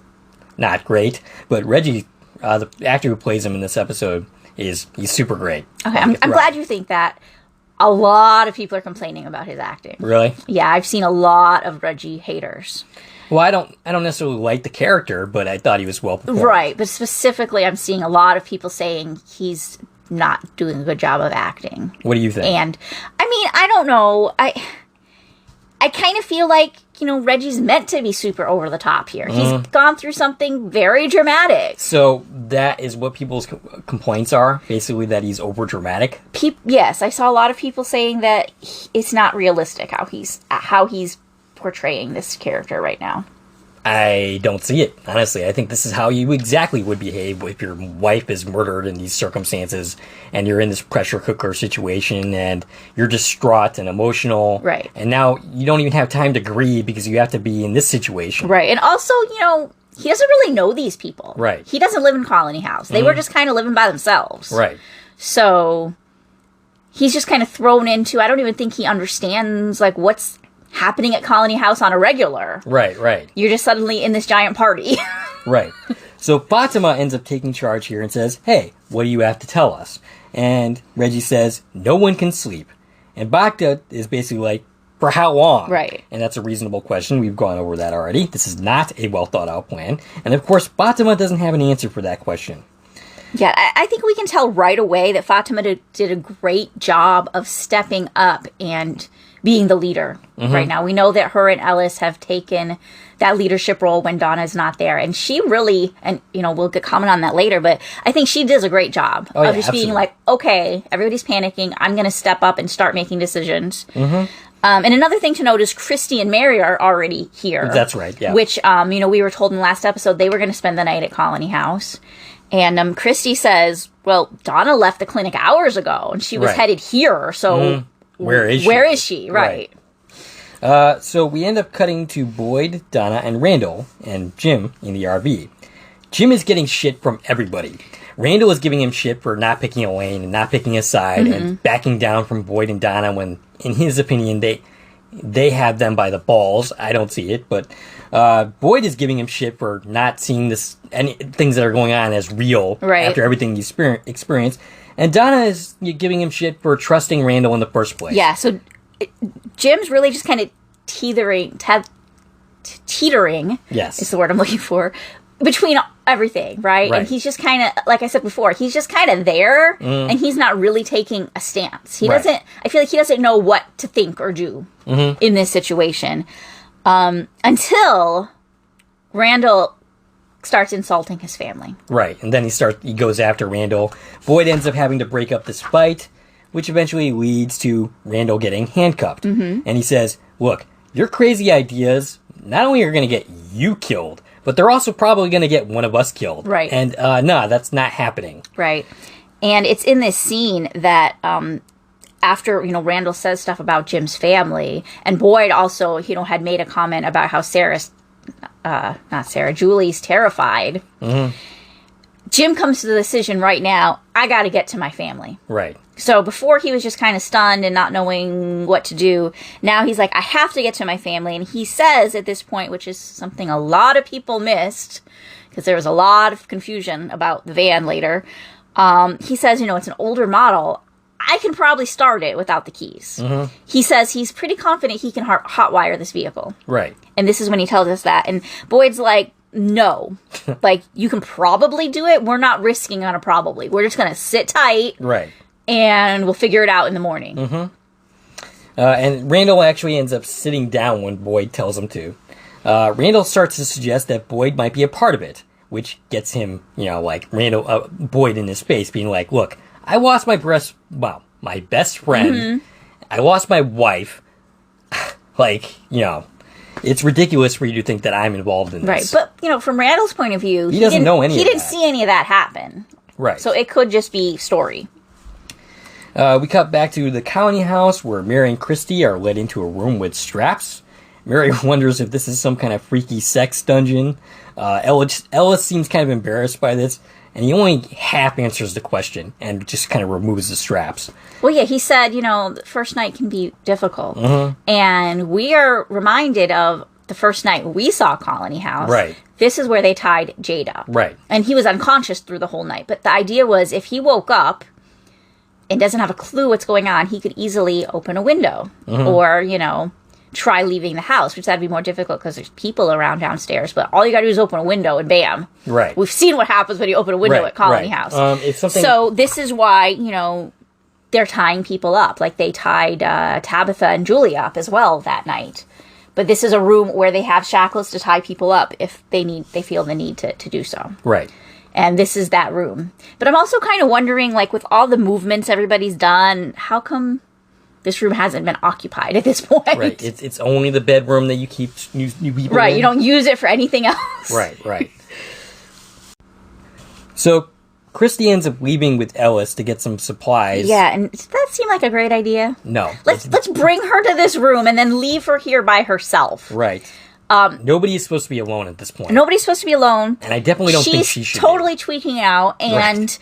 not great. But Reggie, the actor who plays him in this episode, he's super great. Okay, I'm glad you think that. A lot of people are complaining about his acting. Really? Yeah, I've seen a lot of Reggie haters. Well, I don't necessarily like the character, but I thought he was well performed. Right, but specifically, I'm seeing a lot of people saying he's not doing a good job of acting. What do you think? And I mean, I don't know. I kind of feel like Reggie's meant to be super over the top here. He's gone through something very dramatic. So that is what people's complaints are, basically that he's over dramatic. Yes, I saw a lot of people saying that it's not realistic how he's portraying this character right now. I don't see it, honestly. I think this is how you exactly would behave if your wife is murdered in these circumstances and you're in this pressure cooker situation and you're distraught and emotional. Right. And now you don't even have time to grieve because you have to be in this situation. Right. And also, he doesn't really know these people. Right. He doesn't live in Colony House. They were just kind of living by themselves. Right. So he's just kind of thrown into, I don't even think he understands, what's happening at Colony House on a regular. Right. You're just suddenly in this giant party. Right. So Fatima ends up taking charge here and says, hey, what do you have to tell us? And Reggie says, no one can sleep. And Bacta is basically like, for how long? Right. And that's a reasonable question. We've gone over that already. This is not a well thought out plan. And of course, Fatima doesn't have an answer for that question. Yeah, I think we can tell right away that Fatima did a great job of stepping up and being the leader right now. We know that her and Ellis have taken that leadership role when Donna's not there. And she really, and we'll comment on that later, but I think she does a great job of just being like, okay, everybody's panicking. I'm going to step up and start making decisions. And another thing to note is Christy and Mary are already here. That's right, yeah. Which, we were told in the last episode they were going to spend the night at Colony House. And Christy says, well, Donna left the clinic hours ago and she was headed here. So where is she? Right. So we end up cutting to Boyd, Donna, and Randall, and Jim in the RV. Jim is getting shit from everybody. Randall is giving him shit for not picking a lane and not picking a side and backing down from Boyd and Donna when, in his opinion, they have them by the balls. I don't see it, but Boyd is giving him shit for not seeing any things that are going on as real after everything you experience. And Donna is giving him shit for trusting Randall in the first place. Yeah, so Jim's really just kind of teetering, yes, is the word I'm looking for, between everything, right? And he's just kind of, like I said before, he's just kind of there, and he's not really taking a stance. I feel like he doesn't know what to think or do in this situation. Until Randall starts insulting his family. Right, and then he goes after Randall. Boyd ends up having to break up this fight, which eventually leads to Randall getting handcuffed. And he says, look, your crazy ideas not only are going to get you killed, but they're also probably going to get one of us killed. Right. And that's not happening. Right. And it's in this scene that after, Randall says stuff about Jim's family, and Boyd also, had made a comment about how Julie's terrified. Jim comes to the decision right now, I got to get to my family. Right. So before he was just kind of stunned and not knowing what to do. Now he's like, I have to get to my family. And he says at this point, which is something a lot of people missed, because there was a lot of confusion about the van later. He says, it's an older model. I can probably start it without the keys. He says he's pretty confident he can hotwire this vehicle. Right. And this is when he tells us that. And Boyd's like, no. You can probably do it. We're not risking on a probably. We're just going to sit tight. Right. And we'll figure it out in the morning. And Randall actually ends up sitting down when Boyd tells him to. Randall starts to suggest that Boyd might be a part of it, which gets him, Boyd in his face being like, look, I lost my best friend. I lost my wife. It's ridiculous for you to think that I'm involved in this. Right, but, from Randall's point of view, he doesn't know any of that. He didn't see any of that happen. Right. So it could just be story. We cut back to the Colony House where Mary and Christy are led into a room with straps. Mary wonders if this is some kind of freaky sex dungeon. Ellis seems kind of embarrassed by this, and he only half answers the question and just kind of removes the straps. Well, yeah, he said, the first night can be difficult. And we are reminded of the first night we saw Colony House. Right. This is where they tied Jade up. Right. And he was unconscious through the whole night. But the idea was if he woke up and doesn't have a clue what's going on, he could easily open a window or, try leaving the house, which that'd be more difficult because there's people around downstairs. But all you got to do is open a window and bam. Right. We've seen what happens when you open a window at Colony House. So this is why, they're tying people up. Like they tied Tabitha and Julie up as well that night. But this is a room where they have shackles to tie people up if they feel the need to do so. Right. And this is that room. But I'm also kind of wondering, like, with all the movements everybody's done, how come this room hasn't been occupied at this point? Right. It's only the bedroom that you keep new people Right. in. You don't use it for anything else. Right. So Christy ends up leaving with Ellis to get some supplies. Yeah, and does that seem like a great idea? No. Let's bring her to this room and then leave her here by herself. Right. Nobody is supposed to be alone at this point. Nobody's supposed to be alone. And I definitely don't think she should She's totally tweaking out. And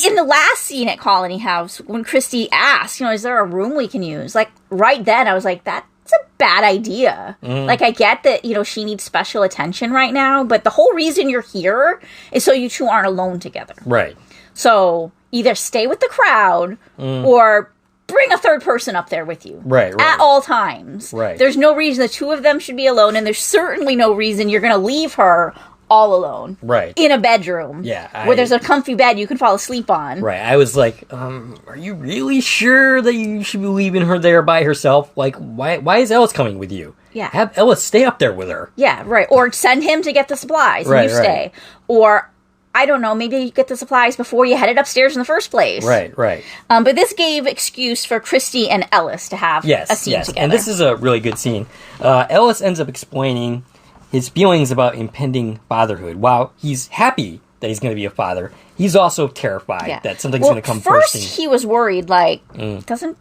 in the last scene at Colony House, when Christy asked, is there a room we can use? Like, right then, I was like, that's a bad idea. Like, I get that, she needs special attention right now, but the whole reason you're here is so you two aren't alone together. Right. So, either stay with the crowd or bring a third person up there with you. Right. At all times. Right. There's no reason the two of them should be alone, and there's certainly no reason you're going to leave her all alone. Right. In a bedroom. Yeah. Where there's a comfy bed you can fall asleep on. Right. I was like, are you really sure that you should be leaving her there by herself? Like, why is Ellis coming with you? Yeah. Have Ellis stay up there with her. Yeah, right. Or send him to get the supplies and you stay. Or, I don't know, maybe you get the supplies before you headed upstairs in the first place. Right. But this gave excuse for Christy and Ellis to have a scene together. And this is a really good scene. Ellis ends up explaining his feelings about impending fatherhood. While he's happy that he's going to be a father, he's also terrified that something's going to come first. bursting. He was worried, like, doesn't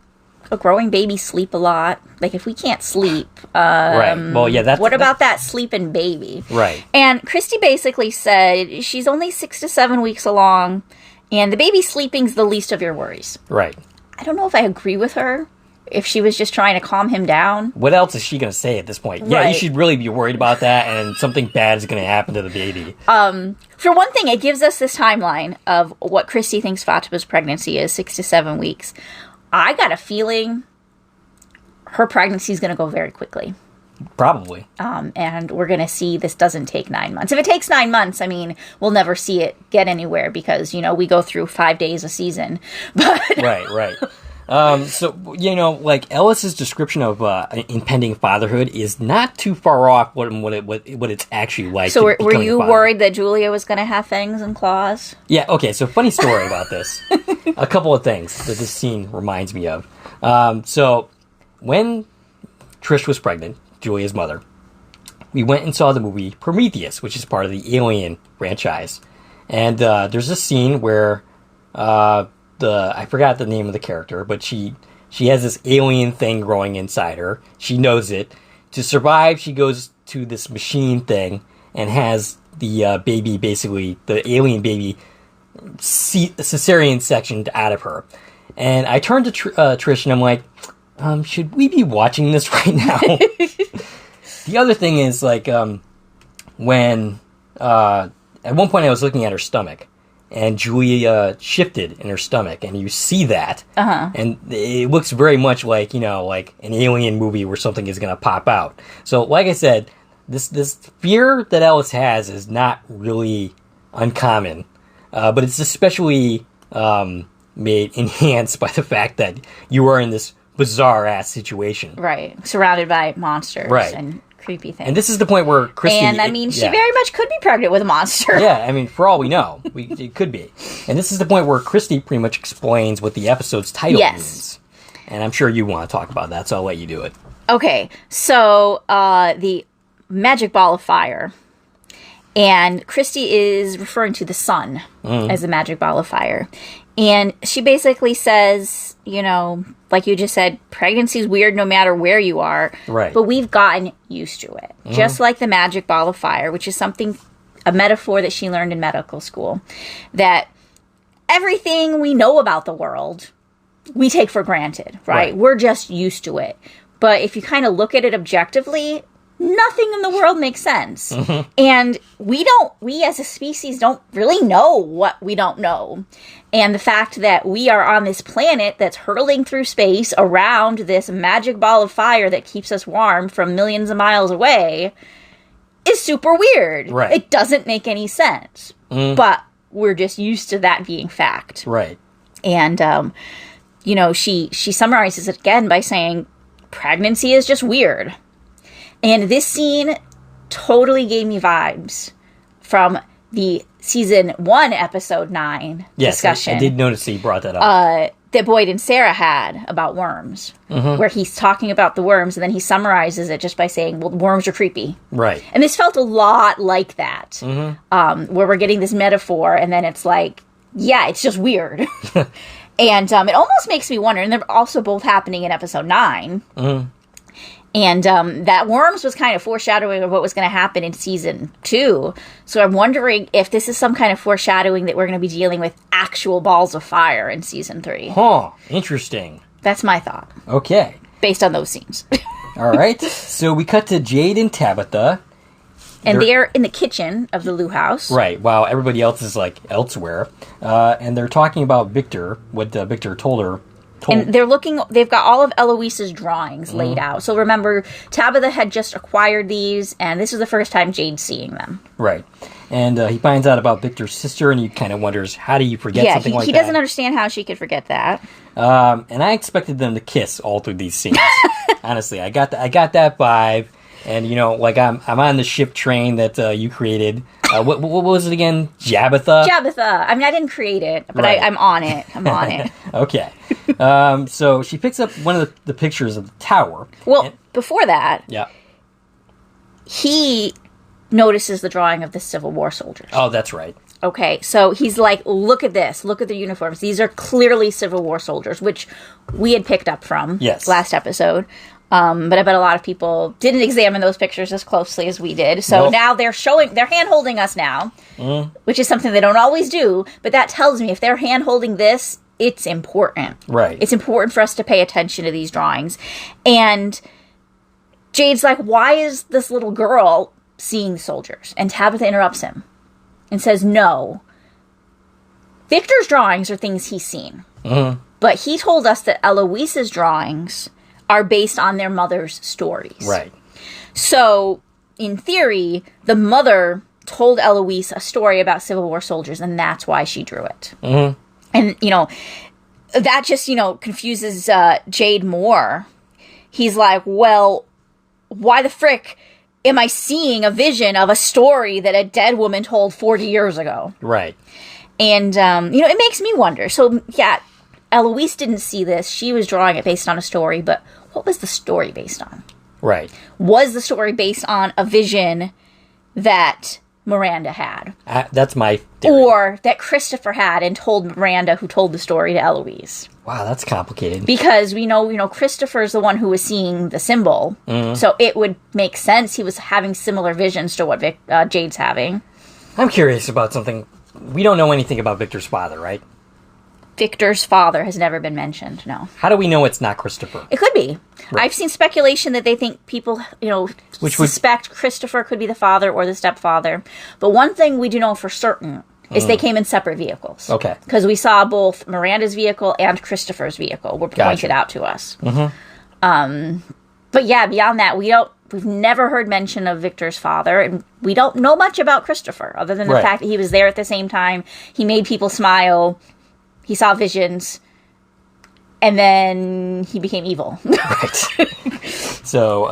a growing baby sleep a lot? Like, if we can't sleep, right. Well, yeah, what about that sleeping baby? Right. And Christy basically said she's only 6 to 7 weeks along, and the baby sleeping's the least of your worries. Right. I don't know if I agree with her. If she was just trying to calm him down. What else is she going to say at this point? Yeah, you should really be worried about that, and something bad is going to happen to the baby. For one thing, it gives us this timeline of what Christy thinks Fatima's pregnancy is, 6 to 7 weeks. I got a feeling her pregnancy is going to go very quickly. Probably. And we're going to see this doesn't take 9 months. If it takes 9 months, I mean, we'll never see it get anywhere because, we go through 5 days a season. But Right. So, like Ellis's description of impending fatherhood is not too far off what it's actually like. So were you worried that Julia was going to have fangs and claws? Yeah, okay, so funny story about this. A couple of things that this scene reminds me of. So when Trish was pregnant, Julia's mother, we went and saw the movie Prometheus, which is part of the Alien franchise. And there's a scene where I forgot the name of the character, but she has this alien thing growing inside her. She knows it. To survive, she goes to this machine thing and has the baby, basically, the alien baby, cesarean sectioned out of her. And I turned to Trish and I'm like, should we be watching this right now? The other thing is, like, when at one point I was looking at her stomach, and Julia shifted in her stomach, and you see that, and it looks very much like, like an alien movie where something is going to pop out. So, like I said, this fear that Ellis has is not really uncommon, but it's especially enhanced by the fact that you are in this bizarre-ass situation. Right. Surrounded by monsters. Right. And creepy things. And this is the point where Christy... And, she very much could be pregnant with a monster. Yeah, for all we know, it could be. And this is the point where Christy pretty much explains what the episode's title means. And I'm sure you want to talk about that, so I'll let you do it. Okay, so the magic ball of fire. And Christy is referring to the sun as the magic ball of fire. And she basically says, like you just said, pregnancy's weird no matter where you are. Right. But we've gotten used to it. Just like the magic ball of fire, which is a metaphor that she learned in medical school. That everything we know about the world, we take for granted, right? We're just used to it. But if you kind of look at it objectively, nothing in the world makes sense. And we as a species don't really know what we don't know. And the fact that we are on this planet that's hurtling through space around this magic ball of fire that keeps us warm from millions of miles away is super weird. Right. It doesn't make any sense. But we're just used to that being fact. Right. And, she summarizes it again by saying, pregnancy is just weird. And this scene totally gave me vibes from the season 1, episode 9 discussion. I did notice that you brought that up. That Boyd and Sarah had about worms, where he's talking about the worms, and then he summarizes it just by saying, well, worms are creepy. Right. And this felt a lot like that, where we're getting this metaphor, and then it's like, yeah, it's just weird. And it almost makes me wonder, and they're also both happening in episode 9, and that worms was kind of foreshadowing of what was going to happen in season 2. So I'm wondering if this is some kind of foreshadowing that we're going to be dealing with actual balls of fire in season 3. Huh. Interesting. That's my thought. Okay. Based on those scenes. All right. So we cut to Jade and Tabitha. And they're in the kitchen of the Lou house. Right, while everybody else is, like, elsewhere. And they're talking about Victor, what Victor told her. And they've got all of Eloise's drawings laid out. So remember, Tabitha had just acquired these, and this is the first time Jade's seeing them. Right. And he finds out about Victor's sister, and he kind of wonders, how do you forget something like that? He doesn't understand how she could forget that. And I expected them to kiss all through these scenes. Honestly, I got that vibe. And, you know, like, I'm on the ship train that you created. What was it again? Jabitha? Jabitha. I mean, I didn't create it, but right. I'm on it. I'm on it. Okay. So she picks up one of the pictures of the tower. Well, before that, yeah, he notices the drawing of the Civil War soldiers. Oh, that's right. Okay, so he's like, look at this. Look at the uniforms. These are clearly Civil War soldiers, which we had picked up from last episode. But I bet a lot of people didn't examine those pictures as closely as we did. So now they're hand-holding us now, which is something they don't always do. But that tells me if they're hand-holding this, it's important. Right. It's important for us to pay attention to these drawings. And Jade's like, why is this little girl seeing soldiers? And Tabitha interrupts him and says, no. Victor's drawings are things he's seen. But he told us that Eloise's drawings are based on their mother's stories. Right. So, in theory, the mother told Eloise a story about Civil War soldiers, and that's why she drew it. And, you know, that just, you know, confuses Jade more. He's like, well, why the frick am I seeing a vision of a story that a dead woman told 40 years ago? Right. And, you know, it makes me wonder. So, yeah, Eloise didn't see this. She was drawing it based on a story, but what was the story based on? Right. Was the story based on a vision that Miranda had? That's my theory. Or that Christopher had and told Miranda, who told the story to Eloise? Wow, that's complicated. Because we know, Christopher's the one who was seeing the symbol. So it would make sense he was having similar visions to what Jade's having. I'm curious about something. We don't know anything about Victor's father, right? Victor's father has never been mentioned, no. How do we know it's not Christopher? It could be. Right. I've seen speculation that they think people, suspect Christopher could be the father or the stepfather. But one thing we do know for certain is they came in separate vehicles. Okay. Because we saw both Miranda's vehicle and Christopher's vehicle were pointed out to us. But yeah, beyond that, we've never heard mention of Victor's father, and we don't know much about Christopher, other than the fact that he was there at the same time. He made people smile. He saw visions, and then he became evil. Right. So,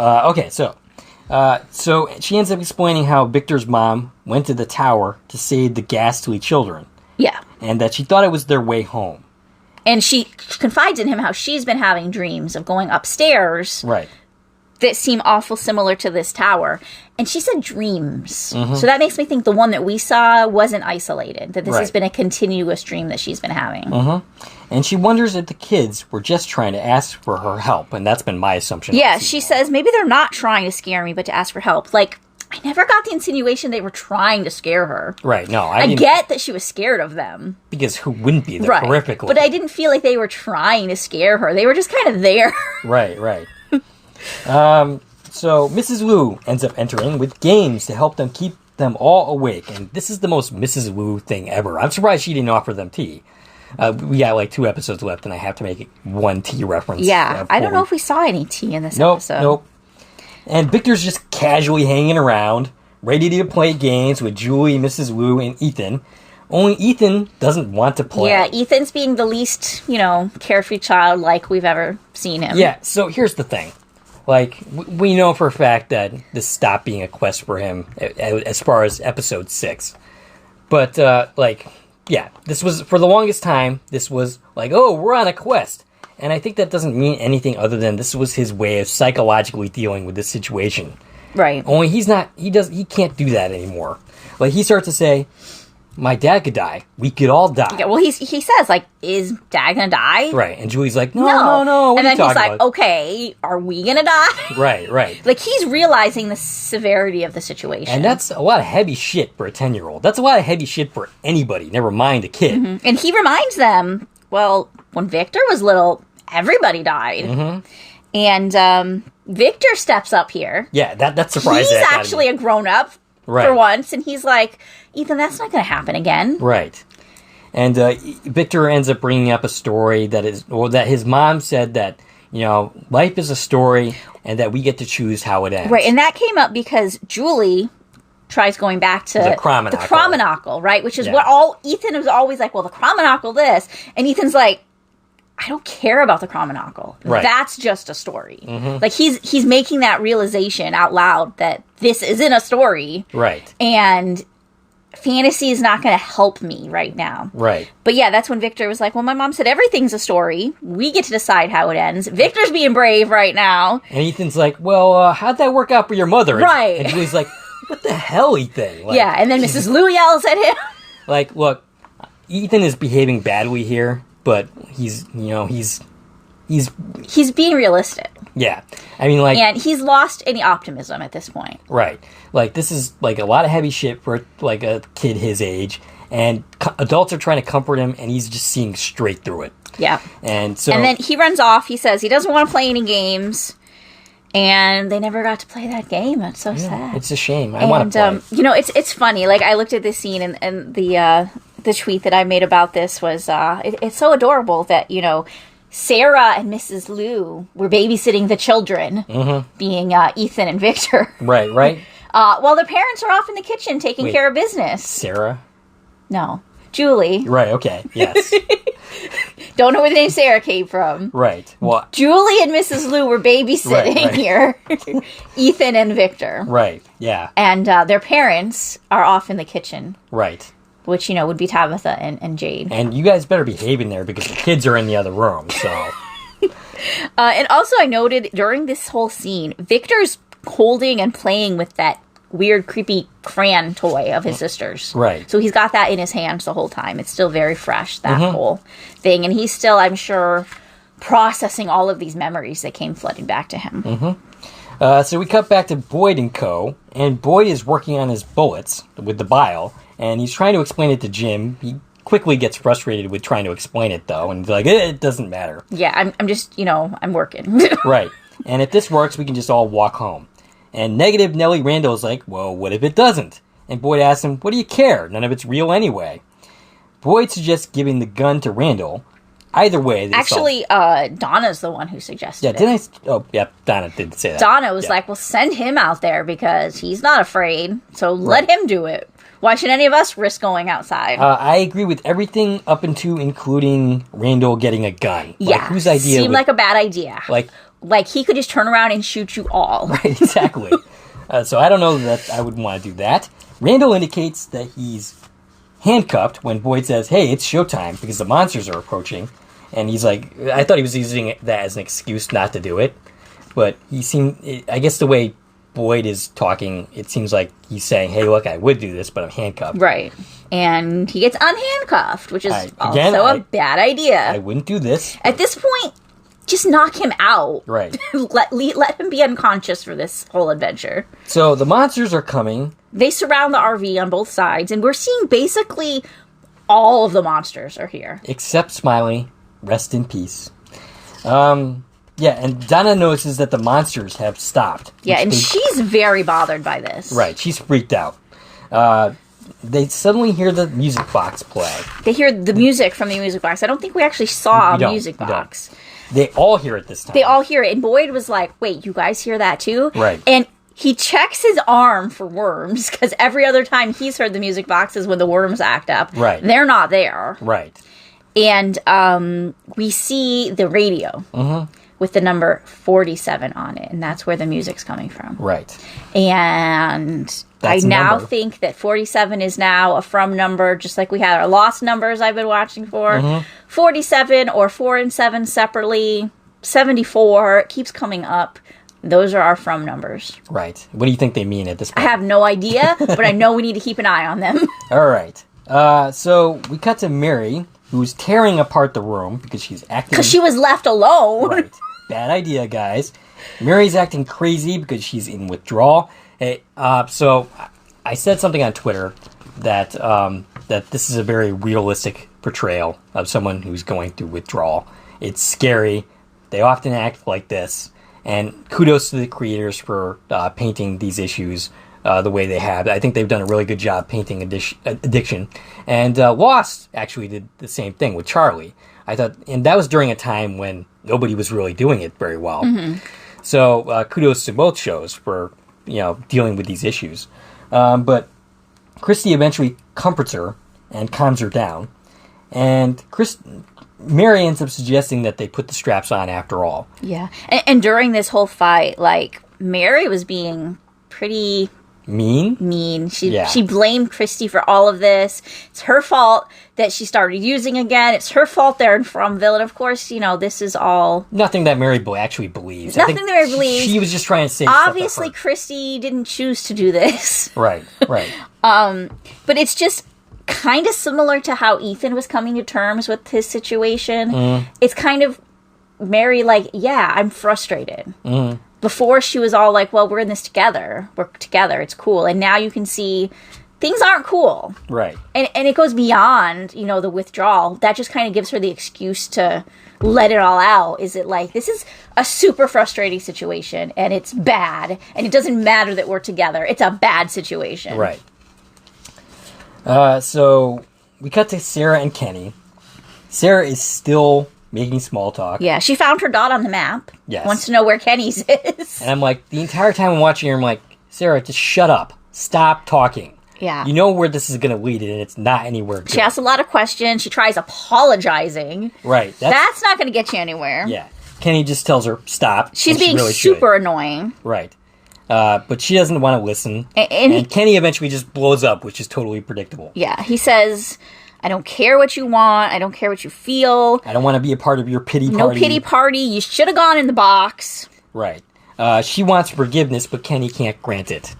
so she ends up explaining how Victor's mom went to the tower to save the Ghastly children. Yeah. And that she thought it was their way home. And she confides in him how she's been having dreams of going upstairs. Right. That seem awful similar to this tower. And she said dreams. So that makes me think the one that we saw wasn't isolated. That this has been a continuous dream that she's been having. And she wonders if the kids were just trying to ask for her help. And that's been my assumption. Yeah, she says maybe they're not trying to scare me, but to ask for help. Like, I never got the insinuation they were trying to scare her. Right, no. I get that she was scared of them. Because who wouldn't be? They're horrific. But I didn't feel like they were trying to scare her. They were just kind of there. Right. So Mrs. Wu ends up entering with games to help them keep them all awake. And this is the most Mrs. Wu thing ever. I'm surprised she didn't offer them tea. We got like 2 episodes left, and I have to make one tea reference. Yeah, I don't know if we saw any tea in this episode. Nope. And Victor's just casually hanging around, ready to play games with Julie, Mrs. Wu, and Ethan. Only Ethan doesn't want to play. Yeah, Ethan's being the least, carefree child like we've ever seen him. Yeah, so here's the thing. Like, we know for a fact that this stopped being a quest for him as far as episode 6. But, yeah, this was, for the longest time, this was like, oh, we're on a quest. And I think that doesn't mean anything other than this was his way of psychologically dealing with this situation. Right. Only he can't do that anymore. Like, he starts to say, my dad could die. We could all die. Yeah, well, he says, like, is Dad gonna die? Right. And Julie's like, no. What and are you then he's like, about? okay, are we gonna die? Right. Like, he's realizing the severity of the situation. And that's a lot of heavy shit for a 10-year-old. That's a lot of heavy shit for anybody, never mind a kid. Mm-hmm. And he reminds them, well, when Victor was little, everybody died. Mm-hmm. And Victor steps up here. Yeah, that's surprising. He's actually a grown-up for once, and he's like, Ethan, that's not going to happen again. Right. And Victor ends up bringing up a story that his mom said that, life is a story and that we get to choose how it ends. Right, and that came up because Julie tries going back to the Cromanocle, right? Which is what Ethan was always like, well, the Cromanocle this. And Ethan's like, I don't care about the Cromanocle. Right. That's just a story. Mm-hmm. Like, he's making that realization out loud that this isn't a story. Right. And fantasy is not going to help me right now. Right. But yeah, that's when Victor was like, well, my mom said everything's a story. We get to decide how it ends. Victor's being brave right now. And Ethan's like, well, how'd that work out for your mother? Right. And Julie's like, what the hell, Ethan? Like, yeah, and then Mrs. Lou yells at him. Like, look, Ethan is behaving badly here, but he's being realistic. Yeah. I mean, like... And he's lost any optimism at this point. Right. Like, this is, like, a lot of heavy shit for, like, a kid his age. And adults are trying to comfort him, and he's just seeing straight through it. Yeah. And so... And then he runs off. He says he doesn't want to play any games. And they never got to play that game. That's so sad. It's a shame. I want to play. It's funny. Like, I looked at this scene, and the tweet that I made about this was, it's so adorable that, Sarah and Mrs. Lou were babysitting the children, being Ethan and Victor. Right. While their parents are off in the kitchen taking care of business. Sarah? No. Julie. Right, okay, yes. Don't know where the name Sarah came from. Right. Well, Julie and Mrs. Lou were babysitting here. Ethan and Victor. Right, yeah. And their parents are off in the kitchen. Right. Which, would be Tabitha and Jade. And you guys better behave in there because the kids are in the other room, so... And also I noted during this whole scene, Victor's holding and playing with that weird, creepy crayon toy of his sister's. Right. So he's got that in his hands the whole time. It's still very fresh, that whole thing. And he's still, I'm sure, processing all of these memories that came flooding back to him. So we cut back to Boyd and co. And Boyd is working on his bullets with the bile. And he's trying to explain it to Jim. He quickly gets frustrated with trying to explain it, though. And he's like, it doesn't matter. Yeah, I'm just, I'm working. Right. And if this works, we can just all walk home. And negative Nellie Randall is like, well, what if it doesn't? And Boyd asks him, what do you care? None of it's real anyway. Boyd suggests giving the gun to Randall. Either way, actually, Donna's the one who suggested it. Yeah, didn't I? Oh, yeah, Donna did say that. Donna was like, well, send him out there because he's not afraid. So let him do it. Why should any of us risk going outside? I agree with everything up into including Randall getting a gun. Yeah. Like, whose idea seemed like a bad idea. Like he could just turn around and shoot you all. Right, exactly. So I don't know that I would want to do that. Randall indicates that he's handcuffed when Boyd says, hey, it's showtime because the monsters are approaching. And he's like, I thought he was using that as an excuse not to do it. But he seemed, I guess the way Boyd is talking, it seems like he's saying, hey, look, I would do this, but I'm handcuffed. Right. And he gets unhandcuffed, which is also a bad idea. I wouldn't do this. At this point, just knock him out. Right. let him be unconscious for this whole adventure. So the monsters are coming. They surround the RV on both sides, and we're seeing basically all of the monsters are here. Except Smiley. Rest in peace. Yeah, and Donna notices that the monsters have stopped. Yeah, and she's very bothered by this. Right, she's freaked out. They suddenly hear the music box play. They hear the music from the music box. I don't think we actually saw a music box. They all hear it this time. They all hear it, and Boyd was like, wait, you guys hear that too? Right. And he checks his arm for worms, because every other time he's heard the music box is when the worms act up. Right. They're not there. Right. And we see the radio. with the number 47 on it, and that's where the music's coming from. Right. And That's I now number. think that 47 is now a from number, just like we had our lost numbers I've been watching for. 47 or 4 and 7 separately. 74, it keeps coming up. Those are our from numbers. Right. What do you think they mean at this I point? have no idea, but I know we need to keep an eye on them. All right. So we cut to Mary, who's tearing apart the room because she's acting... Because she was left alone. Right. Bad idea, guys. Mary's acting crazy because she's in withdrawal. Hey, so I said something on Twitter that that this is a very realistic portrayal of someone who's going through withdrawal. It's scary. They often act like this. And kudos to the creators for painting these issues the way they have. I think they've done a really good job painting addiction. And Lost actually did the same thing with Charlie. I thought, and that was during a time when nobody was really doing it very well. So kudos to both shows for dealing with these issues. But Christy eventually comforts her and calms her down. And Mary ends up suggesting that they put the straps on after all. Yeah. And during this whole fight, like, Mary was being pretty mean. She blamed Christy for all of this. It's her fault that she started using again. It's her fault they're in Fromville. And of course, this is all... Nothing that Mary actually believes. Nothing that Mary believes. She was just trying to say... Obviously, Christy didn't choose to do this. Right. But it's just kind of similar to how Ethan was coming to terms with his situation. It's kind of Mary like, yeah, I'm frustrated. Before she was all like, well, we're in this together. We're together. It's cool. And now you can see things aren't cool. Right. And it goes beyond, the withdrawal. That just kind of gives her the excuse to let it all out. Is it like, this is a super frustrating situation and it's bad. And it doesn't matter that we're together. It's a bad situation. Right. So we cut to Sarah and Kenny. Sarah is still making small talk. Yeah, she found her dot on the map. Yes. Wants to know where Kenny's is. And I'm like, the entire time I'm watching her, I'm like, Sarah, just shut up. Stop talking. Yeah. You know where this is going to lead, and it's not anywhere good. She asks a lot of questions. She tries apologizing. Right. That's not going to get you anywhere. Yeah. Kenny just tells her, stop. She's being really super annoying. Right. But she doesn't want to listen. And Kenny eventually just blows up, which is totally predictable. Yeah. He says, I don't care what you want. I don't care what you feel. I don't want to be a part of your pity party. No pity party. You should have gone in the box. Right. She wants forgiveness, but Kenny can't grant it.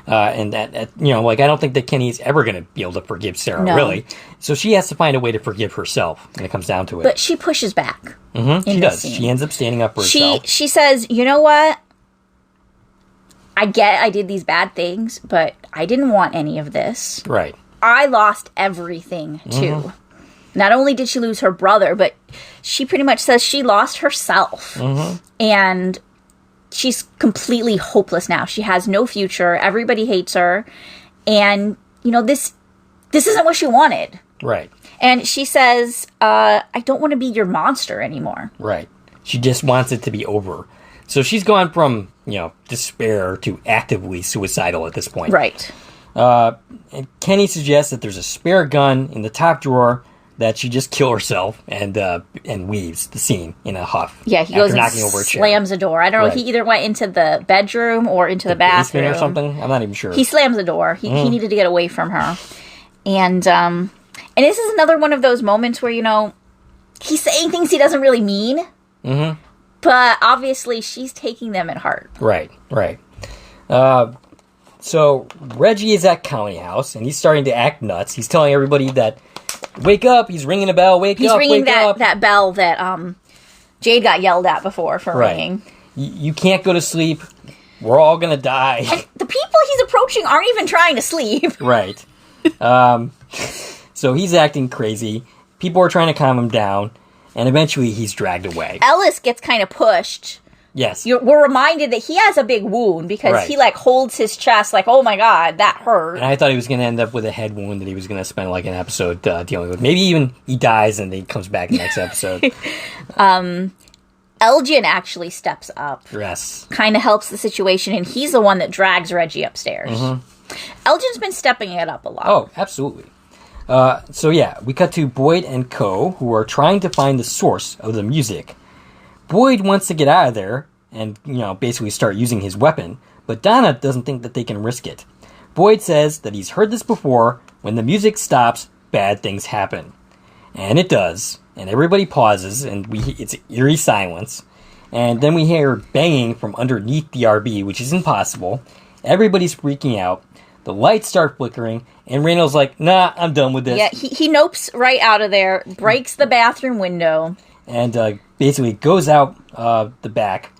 And that, I don't think that Kenny's ever going to be able to forgive Sarah, really. So she has to find a way to forgive herself when it comes down to it. But she pushes back. She does. Scene. She ends up standing up for herself. She says, you know what? I get I did these bad things, but I didn't want any of this. Right. I lost everything, too. Not only did she lose her brother, but she pretty much says she lost herself. And she's completely hopeless now. She has no future. Everybody hates her. And, this isn't what she wanted. Right. And she says, I don't want to be your monster anymore. Right. She just wants it to be over. So she's gone from, despair to actively suicidal at this point. Right. And Kenny suggests that there's a spare gun in the top drawer that she just kill herself and leaves the scene in a huff. Yeah, he goes and slams a door. I don't know if he either went into the bedroom or into the bathroom or something. I'm not even sure. He slams the door. He needed to get away from her. And this is another one of those moments where, he's saying things he doesn't really mean. But obviously she's taking them at heart. Right. So Reggie is at County House, and he's starting to act nuts. He's telling everybody that, wake up, he's ringing a bell, wake up, He's ringing that bell that Jade got yelled at before for ringing. You can't go to sleep. We're all going to die. And the people he's approaching aren't even trying to sleep. Right. So he's acting crazy. People are trying to calm him down, and eventually he's dragged away. Ellis gets kind of pushed. Yes. We're reminded that he has a big wound because he holds his chest like, oh my god, that hurt. And I thought he was going to end up with a head wound that he was going to spend an episode dealing with. Maybe even he dies and then he comes back in the next episode. Elgin actually steps up. Yes. Kind of helps the situation, and he's the one that drags Reggie upstairs. Elgin's been stepping it up a lot. Oh, absolutely. We cut to Boyd and Co., who are trying to find the source of the music. Boyd wants to get out of there and, basically start using his weapon, but Donna doesn't think that they can risk it. Boyd says that he's heard this before. When the music stops, bad things happen. And it does. And everybody pauses, and it's eerie silence. And then we hear banging from underneath the RV, which is impossible. Everybody's freaking out. The lights start flickering, and Randall's like, nah, I'm done with this. Yeah, he nopes right out of there, breaks the bathroom window. And basically goes out the back.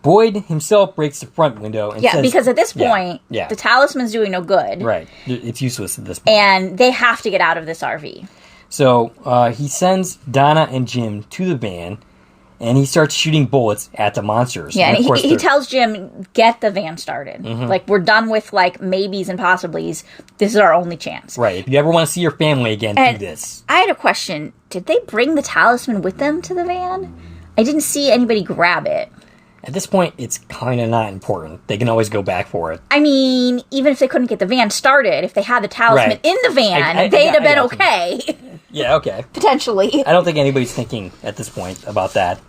Boyd himself breaks the front window and says... because at this point, the talisman's doing no good. Right. It's useless at this point. And they have to get out of this RV. So he sends Donna and Jim to the van, and he starts shooting bullets at the monsters. Yeah, and he tells Jim, get the van started. Mm-hmm. Like, we're done with, like, maybes and possiblies. This is our only chance. Right. If you ever want to see your family again, do this. I had a question. Did they bring the talisman with them to the van? I didn't see anybody grab it. At this point, it's kind of not important. They can always go back for it. I mean, even if they couldn't get the van started, if they had the talisman in the van, they'd have been okay. Yeah, okay. Potentially. I don't think anybody's thinking at this point about that.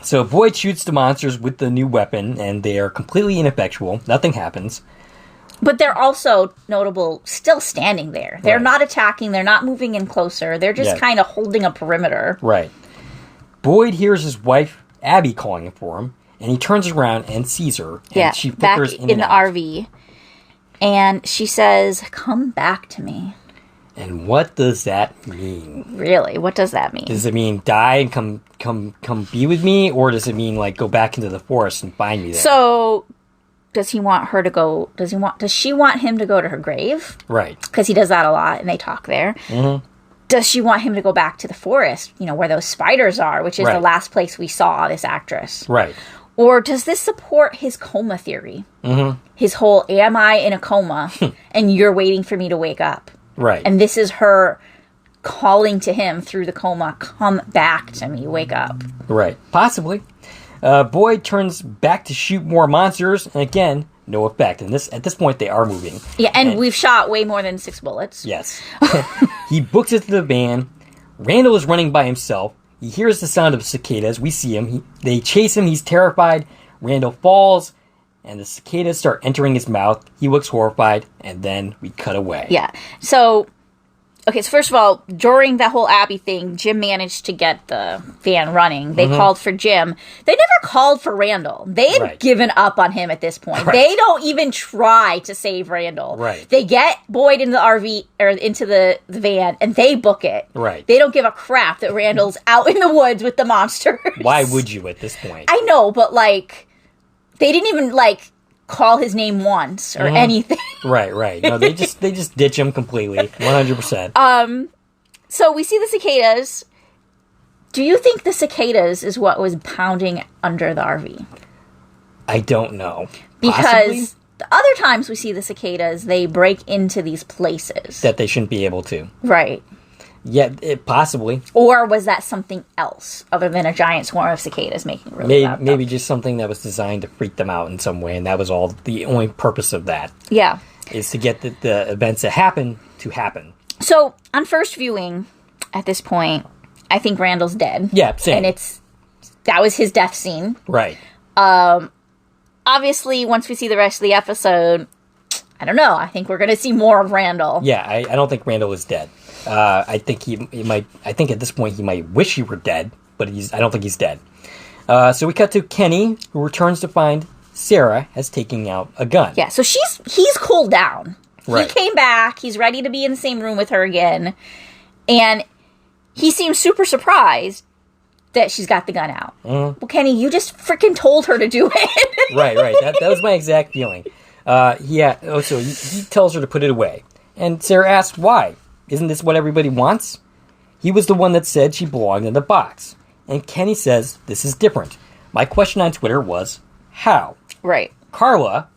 So Boyd shoots the monsters with the new weapon, and they are completely ineffectual. Nothing happens. But they're also notable still standing there. They're not attacking. They're not moving in closer. They're just kind of holding a perimeter. Right. Boyd hears his wife, Abby, calling for him, and he turns around and sees her. And she flickers back in the RV. And she says, come back to me. And what does that mean? Really? What does that mean? Does it mean die and come be with me? Or does it mean, like, go back into the forest and find me there? So, does he want her to go... Does she want him to go to her grave? Right. Because he does that a lot, and they talk there. Mm-hmm. Does she want him to go back to the forest, where those spiders are, which is the last place we saw this actress? Right. Or does this support his coma theory? Mm-hmm. His whole, am I in a coma, and you're waiting for me to wake up? Right. And this is her calling to him through the coma, come back to me, wake up. Right. Possibly. Boyd turns back to shoot more monsters, and again, no effect. And at this point, they are moving. Yeah, and we've shot way more than 6 bullets. Yes. He books it to the van. Randall is running by himself. He hears the sound of cicadas. We see him. They chase him. He's terrified. Randall falls, and the cicadas start entering his mouth. He looks horrified, and then we cut away. Yeah. So first of all, during that whole Abby thing, Jim managed to get the van running. They called for Jim. They never called for Randall. They had given up on him at this point. Right. They don't even try to save Randall. Right. They get Boyd into the RV, or into the van, and they book it. Right. They don't give a crap that Randall's out in the woods with the monsters. Why would you at this point? I know, but, they didn't even, call his name once or anything. Right. No, they just ditch him completely, 100%. So we see the cicadas. Do you think the cicadas is what was pounding under the RV? I don't know. Because Possibly? the other times we see the cicadas, they break into these places that they shouldn't be able to. Right. Yeah, possibly. Or was that something else other than a giant swarm of cicadas making really loud maybe just something that was designed to freak them out in some way, and that was all the only purpose of that. Yeah. Is to get the events that happen to happen. So, on first viewing, at this point, I think Randall's dead. Yeah, same. And that was his death scene. Right. Obviously, once we see the rest of the episode, I don't know. I think we're going to see more of Randall. Yeah, I don't think Randall is dead. I think he might. I think at this point he might wish he were dead, but I don't think he's dead. So we cut to Kenny, who returns to find Sarah has taken out a gun. Yeah, so he's cooled down. Right. He came back. He's ready to be in the same room with her again, and he seems super surprised that she's got the gun out. Mm-hmm. Well, Kenny, you just freaking told her to do it. Right. That was my exact feeling. So he tells her to put it away, and Sarah asks why. Isn't this what everybody wants? He was the one that said she belonged in the box. And Kenny says, this is different. My question on Twitter was, how? Right. Carla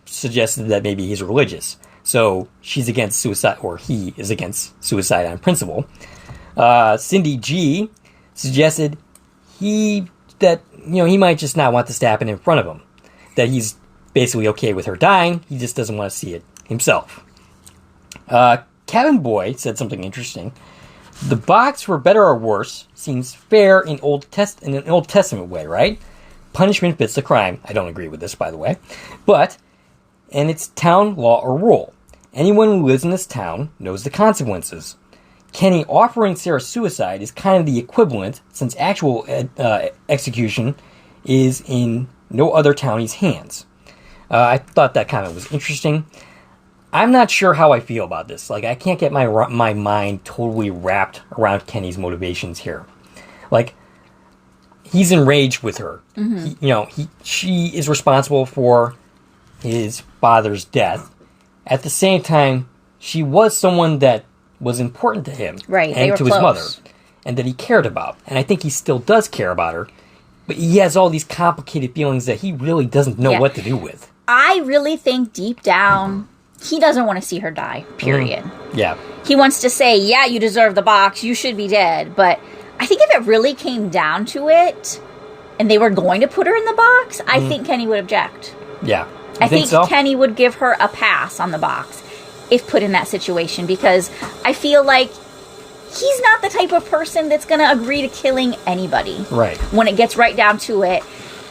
suggested that maybe he's religious. So she's against suicide, or he is against suicide on principle. Cindy G suggested he might just not want this to happen in front of him. That he's basically okay with her dying. He just doesn't want to see it himself. Cabin Boy said something interesting. The box, for better or worse, seems fair in an Old Testament way, right? Punishment fits the crime. I don't agree with this, by the way. But, and it's town law or rule. Anyone who lives in this town knows the consequences. Kenny offering Sarah suicide is kind of the equivalent, since actual execution is in no other townie's hands. I thought that comment was interesting. I'm not sure how I feel about this. Like, I can't get my mind totally wrapped around Kenny's motivations here. Like, he's enraged with her. She is responsible for his father's death. At the same time, she was someone that was important to him, right? And to his mother, and that he cared about. And I think he still does care about her, but he has all these complicated feelings that he really doesn't know what to do with. I really think deep down, he doesn't want to see her die, period. Yeah. He wants to say, yeah, you deserve the box, you should be dead. But I think if it really came down to it, and they were going to put her in the box, I think Kenny would object. Yeah. I think so? Kenny would give her a pass on the box if put in that situation, because I feel like he's not the type of person that's going to agree to killing anybody. Right. When it gets right down to it,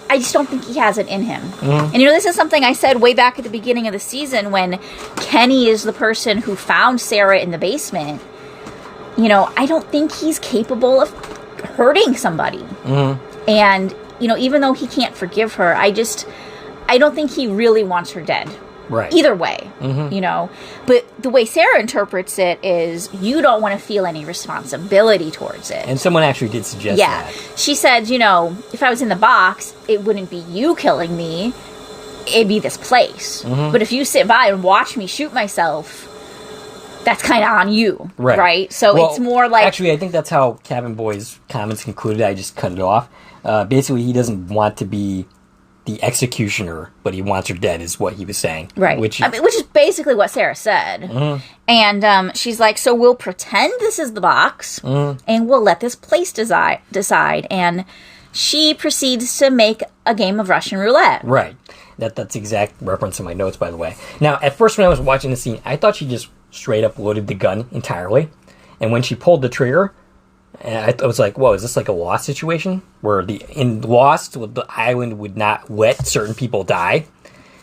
I just don't think he has it in him. And this is something I said way back at the beginning of the season when Kenny is the person who found Sarah in the basement. I don't think he's capable of hurting somebody. And, even though he can't forgive her, I don't think he really wants her dead. Right. Either way, But the way Sarah interprets it is you don't want to feel any responsibility towards it. And someone actually did suggest that. She said, if I was in the box, it wouldn't be you killing me. It'd be this place. But if you sit by and watch me shoot myself, that's kind of on you. Right? So it's more like... Actually, I think that's how Cabin Boy's comments concluded. I just cut it off. Basically, he doesn't want to be the executioner, but he wants her dead, is what he was saying. Right. Which is basically what Sarah said. And she's like, so we'll pretend this is the box, and we'll let this place decide. And she proceeds to make a game of Russian roulette. Right. That's the exact reference in my notes, by the way. Now, at first when I was watching the scene, I thought she just straight up loaded the gun entirely. And when she pulled the trigger, I was like, whoa, is this like a Lost situation? Where in Lost, the island would not let certain people die.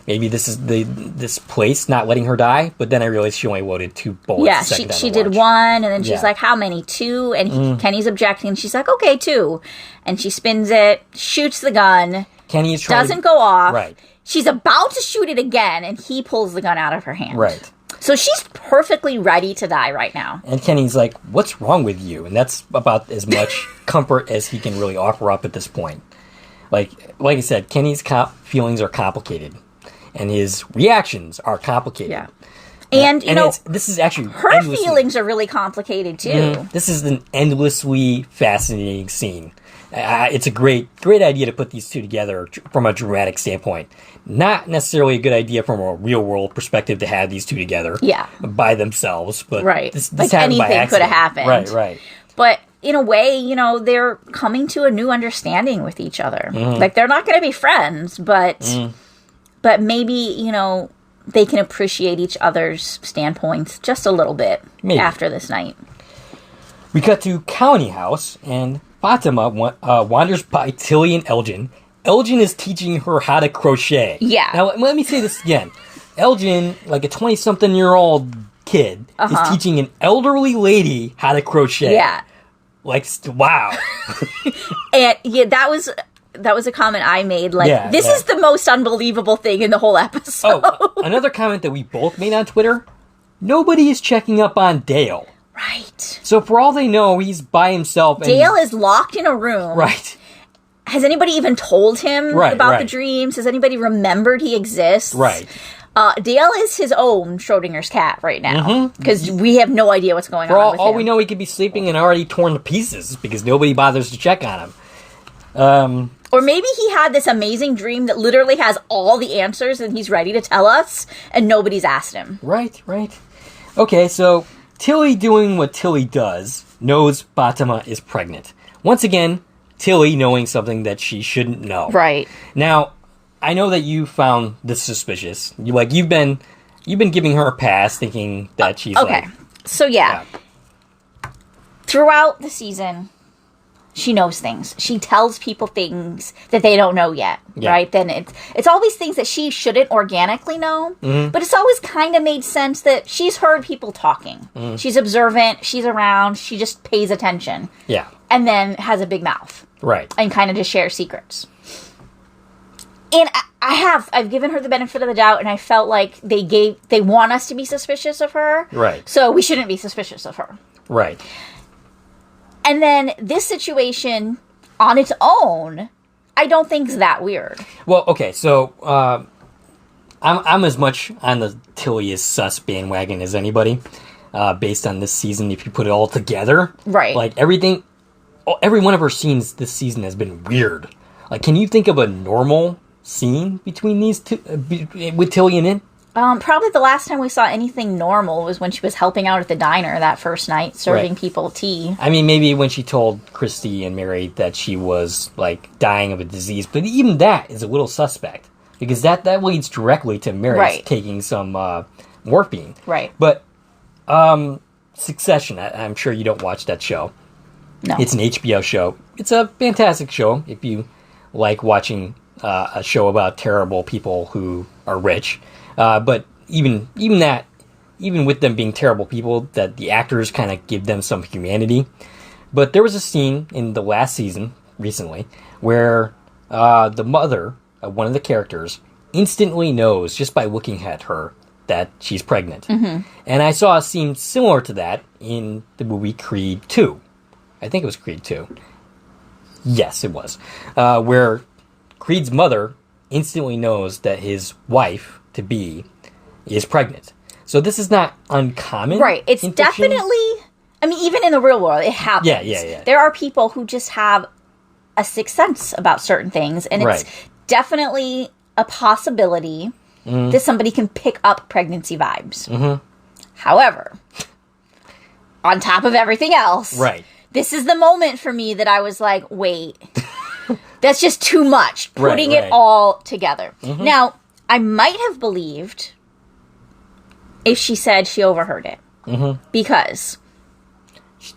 Maybe this is this place not letting her die. But then I realized she only loaded 2 bullets. Yeah, she did one, and then she's like, how many? 2? And Kenny's objecting, and she's like, okay, 2. And she spins it, shoots the gun. Kenny is doesn't go off. Right. She's about to shoot it again, and he pulls the gun out of her hand. Right. So she's perfectly ready to die right now. And Kenny's like, what's wrong with you? And that's about as much comfort as he can really offer up at this point. Like I said, Kenny's feelings are complicated. And his reactions are complicated. Yeah. And this is actually... Her feelings are really complicated, too. This is an endlessly fascinating scene. It's a great idea to put these two together from a dramatic standpoint. Not necessarily a good idea from a real-world perspective to have these two together by themselves. But this like happened by anything could have Right, happened. right. But in a way, they're coming to a new understanding with each other. Like, they're not going to be friends, but maybe, they can appreciate each other's standpoints just a little bit after this night. We cut to County House, and Fatima wanders by Tilly and Elgin. Elgin is teaching her how to crochet. Yeah. Now, let me say this again. Elgin, like a 20-something-year-old kid, is teaching an elderly lady how to crochet. Yeah. Like, wow. And, that was a comment I made. Like, this is the most unbelievable thing in the whole episode. Oh, another comment that we both made on Twitter. Nobody is checking up on Dale. Right. So for all they know, he's by himself. Dale is locked in a room. Right. Has anybody even told him about the dreams? Has anybody remembered he exists? Right. Dale is his own Schrodinger's cat right now. Because we have no idea what's going on with him. All we know, he could be sleeping and already torn to pieces because nobody bothers to check on him. Or maybe he had this amazing dream that literally has all the answers and he's ready to tell us and nobody's asked him. Right. Okay, so Tilly, doing what Tilly does, knows Fatima is pregnant. Once again, Tilly knowing something that she shouldn't know. Right. Now, I know that you found this suspicious. You've been giving her a pass, thinking that she's okay. So throughout the season, she knows things. She tells people things that they don't know yet, right? Then it's always things that she shouldn't organically know, but it's always kind of made sense that she's heard people talking. She's observant, she's around, she just pays attention. Yeah. And then has a big mouth. Right. And kind of just shares secrets. And I've given her the benefit of the doubt, and I felt like they want us to be suspicious of her. Right. So we shouldn't be suspicious of her. Right. And then this situation on its own, I don't think is that weird. Well, okay, so I'm as much on the Tilly is sus bandwagon as anybody, based on this season. If you put it all together, right? Like every one of her scenes this season has been weird. Like, can you think of a normal scene between these two with Tilly and it? Probably the last time we saw anything normal was when she was helping out at the diner that first night, serving people tea. I mean, maybe when she told Christy and Mary that she was, like, dying of a disease. But even that is a little suspect. Because that leads directly to Mary taking some morphine. Right. But Succession, I'm sure you don't watch that show. No. It's an HBO show. It's a fantastic show if you like watching a show about terrible people who are rich. But even with them being terrible people, that the actors kind of give them some humanity. But there was a scene in the last season, recently, where the mother of one of the characters instantly knows, just by looking at her, that she's pregnant. Mm-hmm. And I saw a scene similar to that in the movie Creed 2. I think it was Creed 2. Yes, it was. Where Creed's mother instantly knows that his wife-to-be is pregnant. So this is not uncommon. Right. It's definitely... I mean, even in the real world, it happens. Yeah. There are people who just have a sixth sense about certain things, and it's definitely a possibility that somebody can pick up pregnancy vibes. Mm-hmm. However, on top of everything else, this is the moment for me that I was like, wait, that's just too much, putting it all together. Mm-hmm. Now, I might have believed if she said she overheard it. Mm-hmm. Because...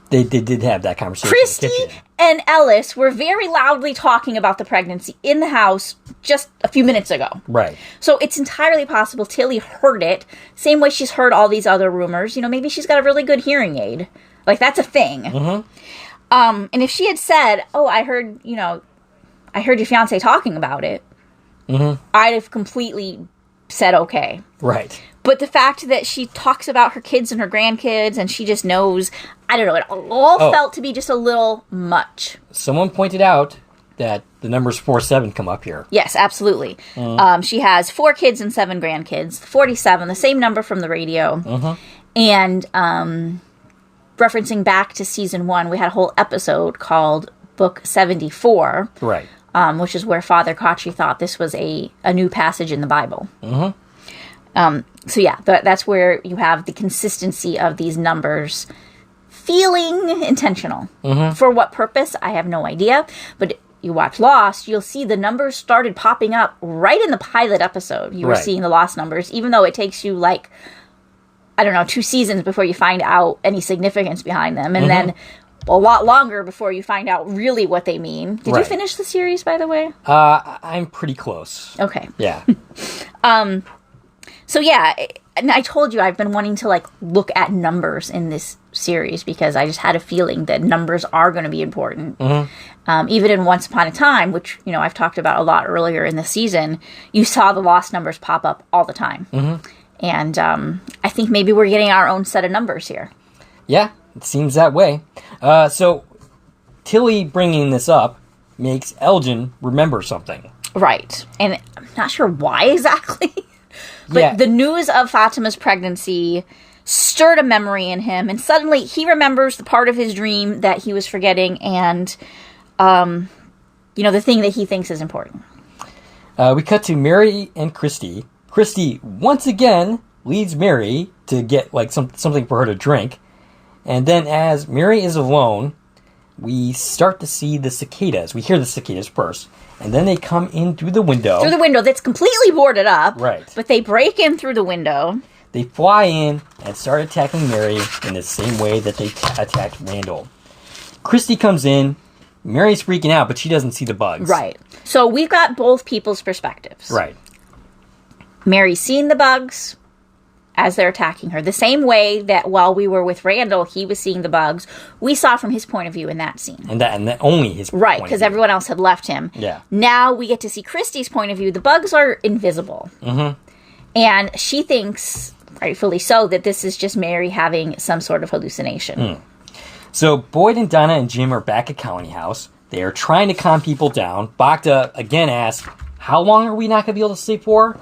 They did have that conversation. Christy and Ellis were very loudly talking about the pregnancy in the house just a few minutes ago. Right. So it's entirely possible Tilly heard it, same way she's heard all these other rumors. You know, maybe she's got a really good hearing aid. Like, that's a thing. Mm-hmm. And if she had said, oh, I heard your fiancé talking about it, I'd have completely said okay. Right. But the fact that she talks about her kids and her grandkids and she just knows, I don't know, it all felt to be just a little much. Someone pointed out that the numbers 4-7 come up here. Yes, absolutely. She has 4 kids and 7 grandkids. 47, the same number from the radio. And referencing back to season 1, we had a whole episode called Book 74. Right. Which is where Father Kochi thought this was a new passage in the Bible. So yeah, that's where you have the consistency of these numbers feeling intentional. For what purpose, I have no idea. But you watch Lost, you'll see the numbers started popping up right in the pilot episode. You were seeing the Lost numbers, even though it takes you 2 seasons before you find out any significance behind them. And then a lot longer before you find out really what they mean. Did you finish the series, by the way? I'm pretty close. Okay. Yeah. So yeah, and I told you I've been wanting to look at numbers in this series because I just had a feeling that numbers are going to be important. Even in Once Upon a Time, which I've talked about a lot earlier in the season, you saw the Lost numbers pop up all the time. And I think maybe we're getting our own set of numbers here. Yeah, it seems that way. So Tilly bringing this up makes Elgin remember something. Right. And I'm not sure why exactly. But the news of Fatima's pregnancy stirred a memory in him, and suddenly he remembers the part of his dream that he was forgetting and, the thing that he thinks is important. We cut to Mary and Christy. Christy, once again, leads Mary to get, something for her to drink. And then as Mary is alone, we start to see the cicadas. We hear the cicadas first. And then they come in through the window. Through the window that's completely boarded up. Right. But they break in through the window. They fly in and start attacking Mary in the same way that they attacked Randall. Christy comes in. Mary's freaking out, but she doesn't see the bugs. Right. So we've got both people's perspectives. Right. Mary's seeing the bugs as they're attacking her. The same way that while we were with Randall, he was seeing the bugs. We saw from his point of view in that scene. And that only his right, point because of view. everyone else had left him. Yeah. Now we get to see Christy's point of view. The bugs are invisible. Mm-hmm. And she thinks, rightfully so, that this is just Mary having some sort of hallucination. So Boyd and Donna and Jim are back at Colony House. They are trying to calm people down. Bacta again asks, how long are we not going to be able to sleep for?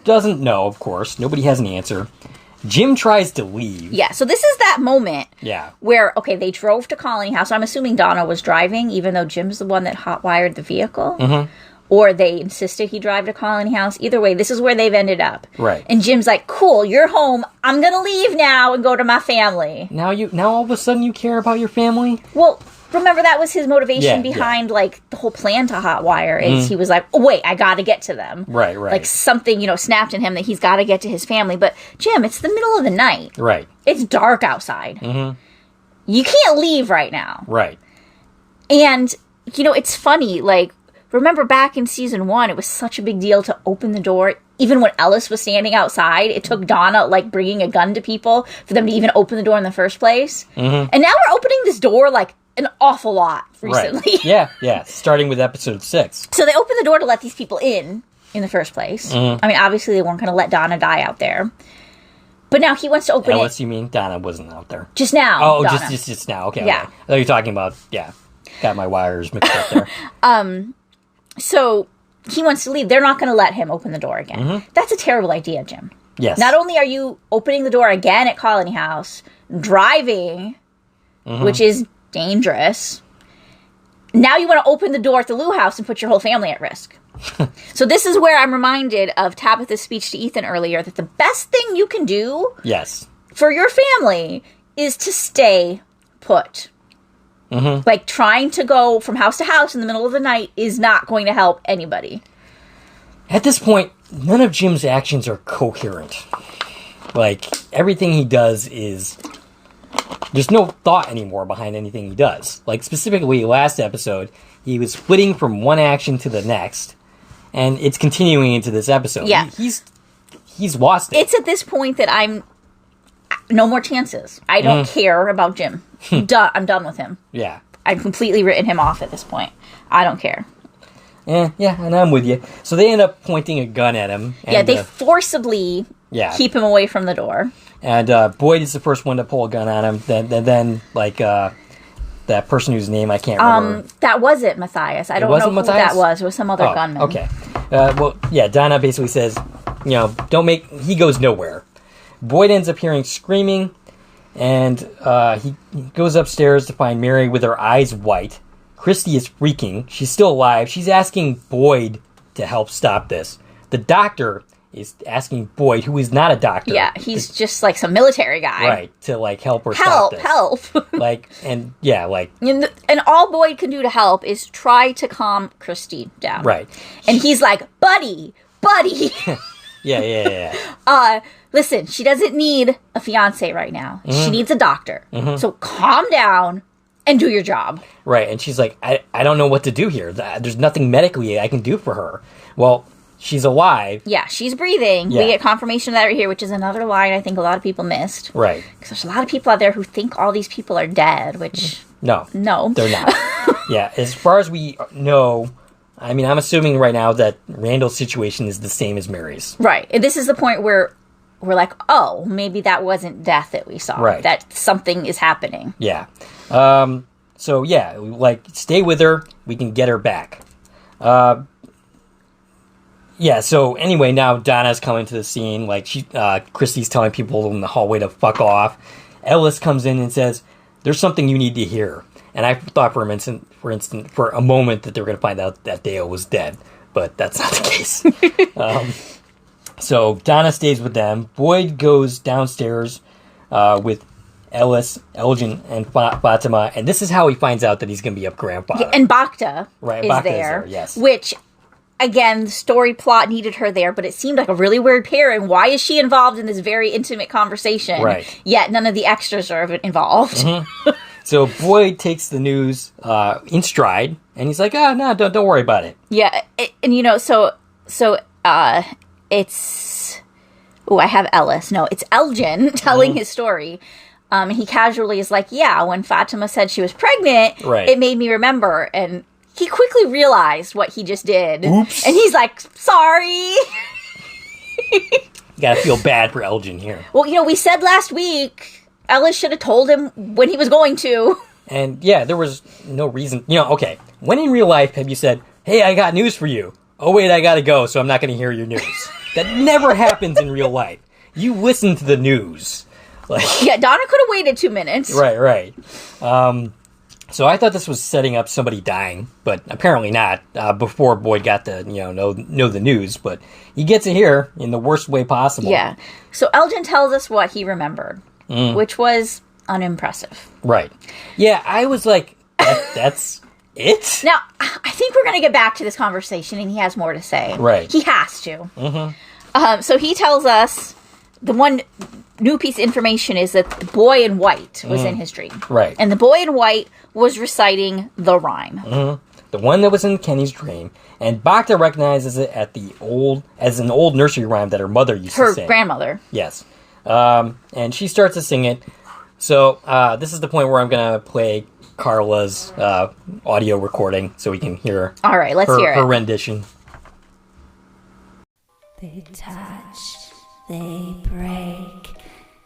Doesn't know, of course. Nobody has an answer. Jim tries to leave. Yeah, so this is that moment Yeah. where, okay, they drove to Colony House. I'm assuming Donna was driving, even though Jim's the one that hotwired the vehicle. Mm-hmm. Or they insisted he drive to Colony House. Either way, this is where they've ended up. Right. And Jim's like, cool, you're home. I'm going to leave now and go to my family. Now all of a sudden you care about your family? Well, remember that was his motivation Yeah, behind, like, the whole plan to hotwire is he was like, oh, wait, I got to get to them. Right. Like, something, snapped in him that he's got to get to his family. But, Jim, it's the middle of the night. Right. It's dark outside. Mm-hmm. You can't leave right now. Right. And, it's funny, like, remember back in season 1, it was such a big deal to open the door. Even when Ellis was standing outside, it took Donna, like, bringing a gun to people for them to even open the door in the first place. Mm-hmm. And now we're opening this door, like, an awful lot recently. Right. Yeah. Starting with episode 6. So they opened the door to let these people in the first place. Mm-hmm. I mean, obviously they weren't going to let Donna die out there. But now he wants to open Ellis, it. you mean? Donna wasn't out there. Just now. Oh, Donna. just now. Okay. Yeah. Okay. I thought you were talking about, got my wires mixed up there. So he wants to leave. They're not going to let him open the door again. Mm-hmm. That's a terrible idea, Jim. Yes. Not only are you opening the door again at Colony House, driving, which is dangerous, now you want to open the door at the Lou house and put your whole family at risk. So this is where I'm reminded of Tabitha's speech to Ethan earlier, that the best thing you can do Yes. for your family is to stay put. Mm-hmm. Like, trying to go from house to house in the middle of the night is not going to help anybody. At this point, none of Jim's actions are coherent. Like, everything he does is... There's no thought anymore behind anything he does. Like, specifically, last episode, he was flitting from one action to the next, and it's continuing into this episode. Yeah. He's lost it. It's at this point that I'm... No more chances. I don't care about Jim. I'm done with him. Yeah. I've completely written him off at this point. I don't care. Yeah, and I'm with you. So they end up pointing a gun at him. And, Yeah, they forcibly keep him away from the door. And Boyd is the first one to pull a gun on him. Then that person whose name I can't remember. That wasn't Matthias. I don't know who Matthias? that was. It was some other gunman. Okay. Donna basically says, he goes nowhere. Boyd ends up hearing screaming, and he goes upstairs to find Mary with her eyes white. Christy is freaking. She's still alive. She's asking Boyd to help stop this. The doctor is asking Boyd, who is not a doctor. Yeah, he's just like some military guy. Right, to like help her stop this. Help. And all Boyd can do to help is try to calm Christy down. Right. And he's like, buddy. Yeah. Listen, she doesn't need a fiance right now. Mm-hmm. She needs a doctor. Mm-hmm. So calm down and do your job. Right, and she's like, I don't know what to do here. There's nothing medically I can do for her. Well, she's alive. Yeah, she's breathing. Yeah. We get confirmation of that right here, which is another line I think a lot of people missed. Right. Because there's a lot of people out there who think all these people are dead, which... No, they're not. Yeah, as far as we know... I mean, I'm assuming right now that Randall's situation is the same as Mary's. Right. And this is the point where we're like, oh, maybe that wasn't death that we saw. Right. That something is happening. Yeah. Stay with her. We can get her back. So anyway, now Donna's coming to the scene. Like, Christy's telling people in the hallway to fuck off. Ellis comes in and says, there's something you need to hear. And I thought for a moment that they were going to find out that Dale was dead, but that's not the case. So Donna stays with them. Boyd goes downstairs with Ellis, Elgin, and Fatima, and this is how he finds out that he's going to be a grandfather. Yeah, and Bacta Right, is Bacta there, yes. Which, again, the story plot needed her there, but it seemed like a really weird pairing. Why is she involved in this very intimate conversation? Right. Yet none of the extras are involved. Mm-hmm. So Boyd takes the news in stride, and he's like, "Oh no, don't worry about it." Yeah, and it's. Oh, I have Ellis. No, it's Elgin telling his story. He casually is like, "Yeah, when Fatima said she was pregnant, Right. it made me remember." And he quickly realized what he just did. Oops. And he's like, "Sorry." You gotta feel bad for Elgin here. Well, we said last week Ellis should have told him when he was going to. And yeah, there was no reason. Okay. When in real life have you said, "Hey, I got news for you"? Oh wait, I gotta go, so I'm not gonna hear your news. That never happens in real life. You listen to the news. Yeah, Donna could have waited 2 minutes. Right. So I thought this was setting up somebody dying, but apparently not. Before Boyd got to know the news, but he gets it here in the worst way possible. Yeah. So Elgin tells us what he remembered, which was unimpressive. Right. Yeah, I was like, that's it? Now, I think we're going to get back to this conversation, and he has more to say. Right. He has to. Mm-hmm. So he tells us the one new piece of information is that the boy in white was in his dream. Right. And the boy in white was reciting the rhyme. Mm-hmm. The one that was in Kenny's dream. And Bacta recognizes it as an old nursery rhyme that her mother used to sing. Her grandmother. Yes. And she starts to sing it. So this is the point where I'm going to play Carla's audio recording so we can hear All right, let's hear it. Her rendition. They touch, they break,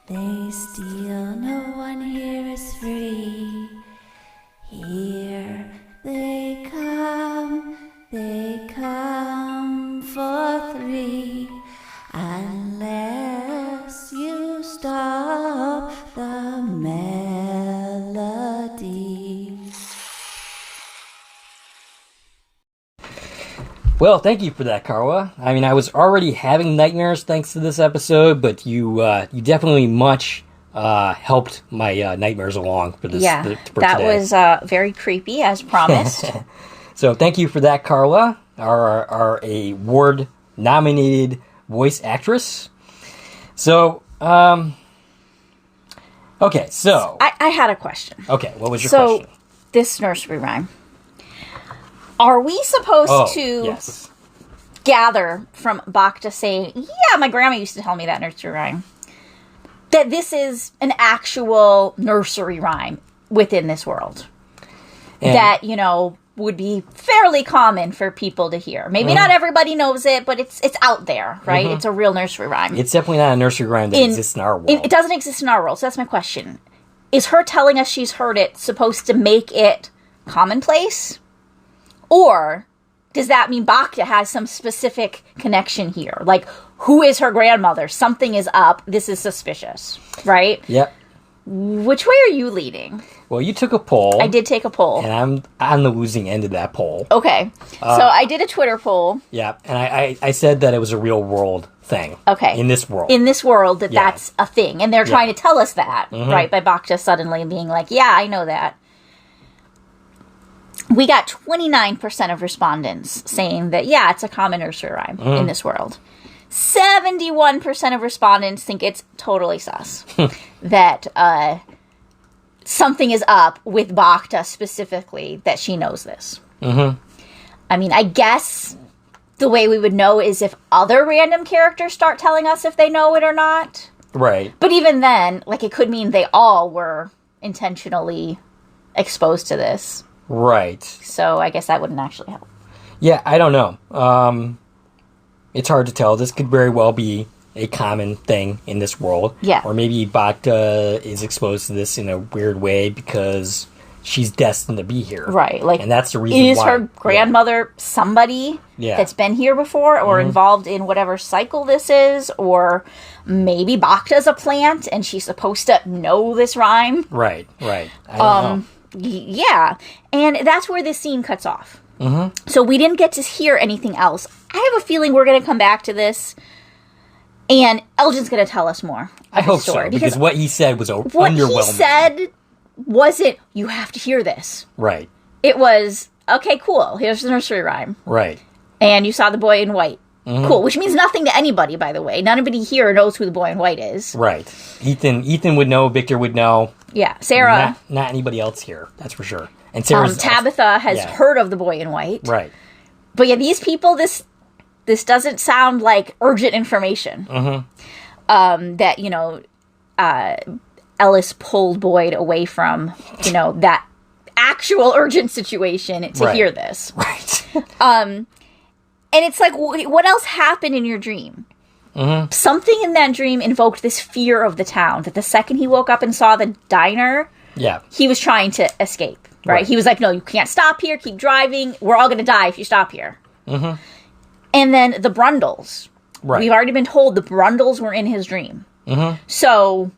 they steal, no one here is free. Here they come for three, unless you stop the melody. Well, thank you for that, Carla. I mean, I was already having nightmares thanks to this episode, but you definitely much helped my nightmares along for this. Yeah, for that today. was very creepy, as promised. So thank you for that, Carla, our award-nominated voice actress. So, okay, so... I had a question. Okay, what was your question? So, this nursery rhyme. Are we supposed to gather from Bacta saying, yeah, my grandma used to tell me that nursery rhyme, that this is an actual nursery rhyme within this world? And that, would be fairly common for people to hear. Maybe not everybody knows it, but it's out there, right? It's a real nursery rhyme. it's definitely not a nursery rhyme that exists in our world. It doesn't exist in our world, so that's my question. Is her telling us she's heard it supposed to make it commonplace? Or does that mean Bacta has some specific connection here? Like, who is her grandmother? Something is up. This is suspicious, right? Yep. Which way are you leading? Well, you took a poll. I did take a poll. And I'm on the losing end of that poll. Okay. So I did a Twitter poll. Yeah, and I said that it was a real world thing. Okay. In this world. In this world, that's a thing. And they're trying to tell us that, right? By Bacta suddenly being like, yeah, I know that. We got 29% of respondents saying that, yeah, it's a common nursery rhyme in this world. 71% of respondents think it's totally sus. That something is up with Bacta specifically, that she knows this. I mean, I guess the way we would know is if other random characters start telling us if they know it or not. Right. But even then, it could mean they all were intentionally exposed to this. Right. So I guess that wouldn't actually help. Yeah, I don't know. It's hard to tell. This could very well be a common thing in this world. Yeah. Or maybe Bacta is exposed to this in a weird way because she's destined to be here. Right. And that's the reason is why. her grandmother somebody that's been here before or involved in whatever cycle this is? Or maybe Bacta's a plant and she's supposed to know this rhyme? Right. I don't know. Yeah. And that's where this scene cuts off. So we didn't get to hear anything else. I have a feeling we're going to come back to this, and Elgin's going to tell us more. I hope so, because what he said was underwhelming. What he said wasn't, you have to hear this. Right. It was, okay, cool, here's the nursery rhyme. Right. And you saw the boy in white. Cool, which means nothing to anybody, by the way. Nobody here knows who the boy in white is. Right. Ethan would know, Victor would know, Yeah, Sarah. Not anybody else here, that's for sure. And Sarah's Tabitha has heard of the boy in white. Right. But yeah, these people, this doesn't sound like urgent information. That, you know, Ellis pulled Boyd away from, you know, that actual urgent situation to hear this. Right. And it's like, what else happened in your dream? Something in that dream invoked this fear of the town, that the second he woke up and saw the diner, he was trying to escape, right? He was like, no, you can't stop here, keep driving, we're all going to die if you stop here. And then the Brundles. We've already been told the Brundles were in his dream. So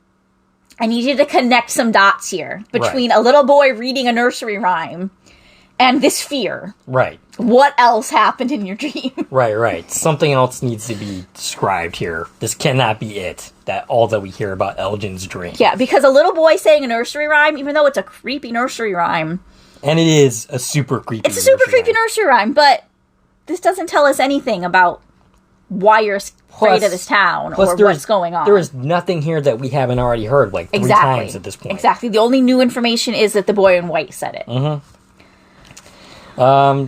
I need you to connect some dots here between a little boy reading a nursery rhyme and this fear. Right. What else happened in your dream? Right. Something else needs to be described here. This cannot be it. All that we hear about Elgin's dream. Yeah, because a little boy saying a nursery rhyme, even though it's a creepy nursery rhyme. And it is a super creepy It's a super creepy nursery rhyme, but this doesn't tell us anything about why you're afraid of this town or what's going on. There is nothing here that we haven't already heard like three times at this point. Exactly. The only new information is that the boy in white said it.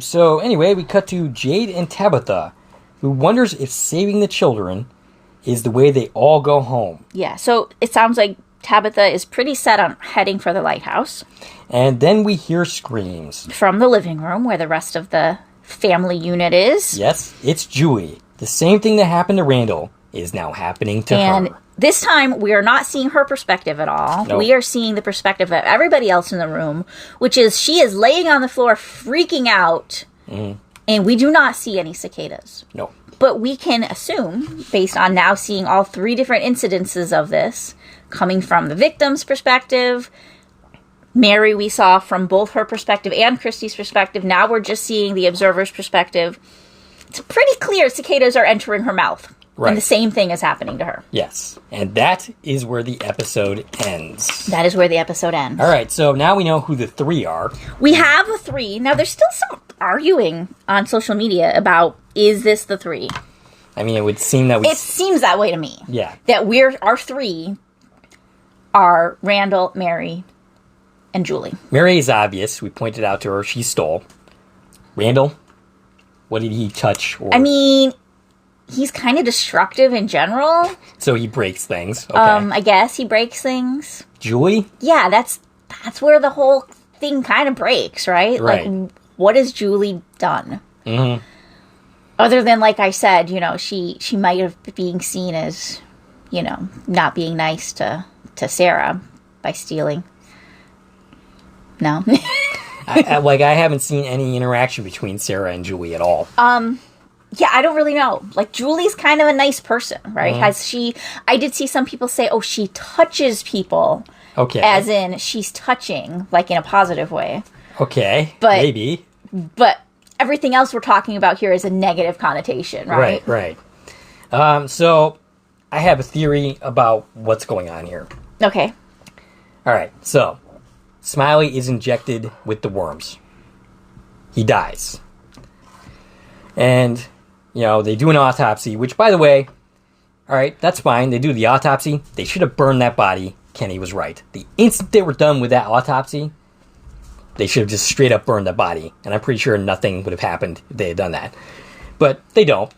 So anyway, we cut to Jade and Tabitha, who wonders if saving the children is the way they all go home. Yeah, so it sounds like Tabitha is pretty set on heading for the lighthouse. And then we hear screams. From the living room, where the rest of the family unit is. Yes, it's Julie. The same thing that happened to Randall is now happening to her. And this time, we are not seeing her perspective at all. Nope. We are seeing the perspective of everybody else in the room, which is she is laying on the floor freaking out, and we do not see any cicadas. No. But we can assume, based on now seeing all three different incidences of this, coming from the victim's perspective, Mary we saw from both her perspective and Christy's perspective, now we're just seeing the observer's perspective. It's pretty clear cicadas are entering her mouth. Right. And the same thing is happening to her. Yes. And that is where the episode ends. That is where the episode ends. All right, so now we know who the three are. We have a three. Now, there's still some arguing on social media about, is this the three? I mean, it would seem that we... It seems that way to me. Yeah. That our three are Randall, Mary, and Julie. Mary is obvious. We pointed out to her she stole. Randall, what did he touch? I mean, he's kind of destructive in general. So he breaks things. Okay. I guess he breaks things. Julie? Yeah, that's where the whole thing kind of breaks, right? Right. Like, what has Julie done? Other than, like I said, you know, she might have been seen as, you know, not being nice to Sarah by stealing. No. I haven't seen any interaction between Sarah and Julie at all. Yeah, I don't really know. Like, Julie's kind of a nice person, right? I did see some people say, oh, she touches people. Okay. As in, she's touching, like, in a positive way. Okay. But, maybe. But everything else we're talking about here is a negative connotation, right? Right. So, I have a theory about what's going on here. Okay. All right, so, Smiley is injected with the worms. He dies. And, you know, they do an autopsy, which, by the way, all right, that's fine. They do the autopsy. They should have burned that body. Kenny was right. The instant they were done with that autopsy, they should have just straight up burned the body. And I'm pretty sure nothing would have happened if they had done that. But they don't.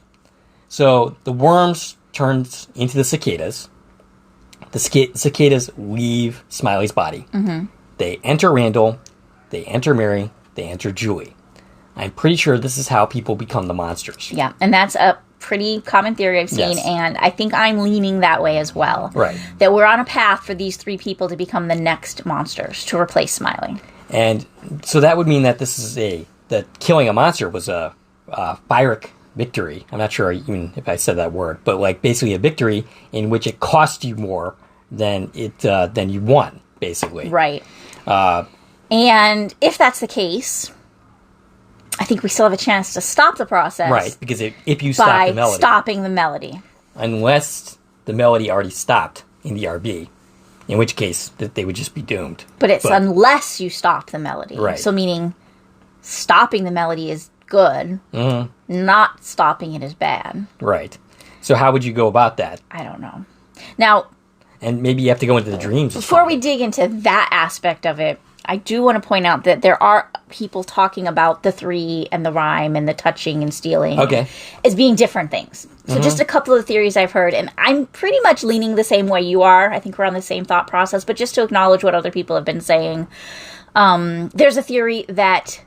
So the worms turns into the cicadas. The cicadas leave Smiley's body. They enter Randall. They enter Mary. They enter Julie. I'm pretty sure this is how people become the monsters. Yeah, and that's a pretty common theory I've seen, and I think I'm leaning that way as well. Right. That we're on a path for these three people to become the next monsters, to replace Smiley. And so that would mean that this is that killing a monster was a Pyrrhic victory. I'm not sure even if I said that word, but like basically a victory in which it cost you more than you won, basically. Right. And if that's the case, I think we still have a chance to stop the process. Right, because if you stop the melody. By stopping the melody. Unless the melody already stopped in the RB, in which case they would just be doomed. But it's unless you stop the melody. Right. So meaning stopping the melody is good, not stopping it is bad. Right. So how would you go about that? I don't know. Now, And maybe you have to go into the dreams. Before we dig into that aspect of it, I do want to point out that there are people talking about the three and the rhyme and the touching and stealing as being different things. So just a couple of theories I've heard, and I'm pretty much leaning the same way you are. I think we're on the same thought process, but just to acknowledge what other people have been saying. There's a theory that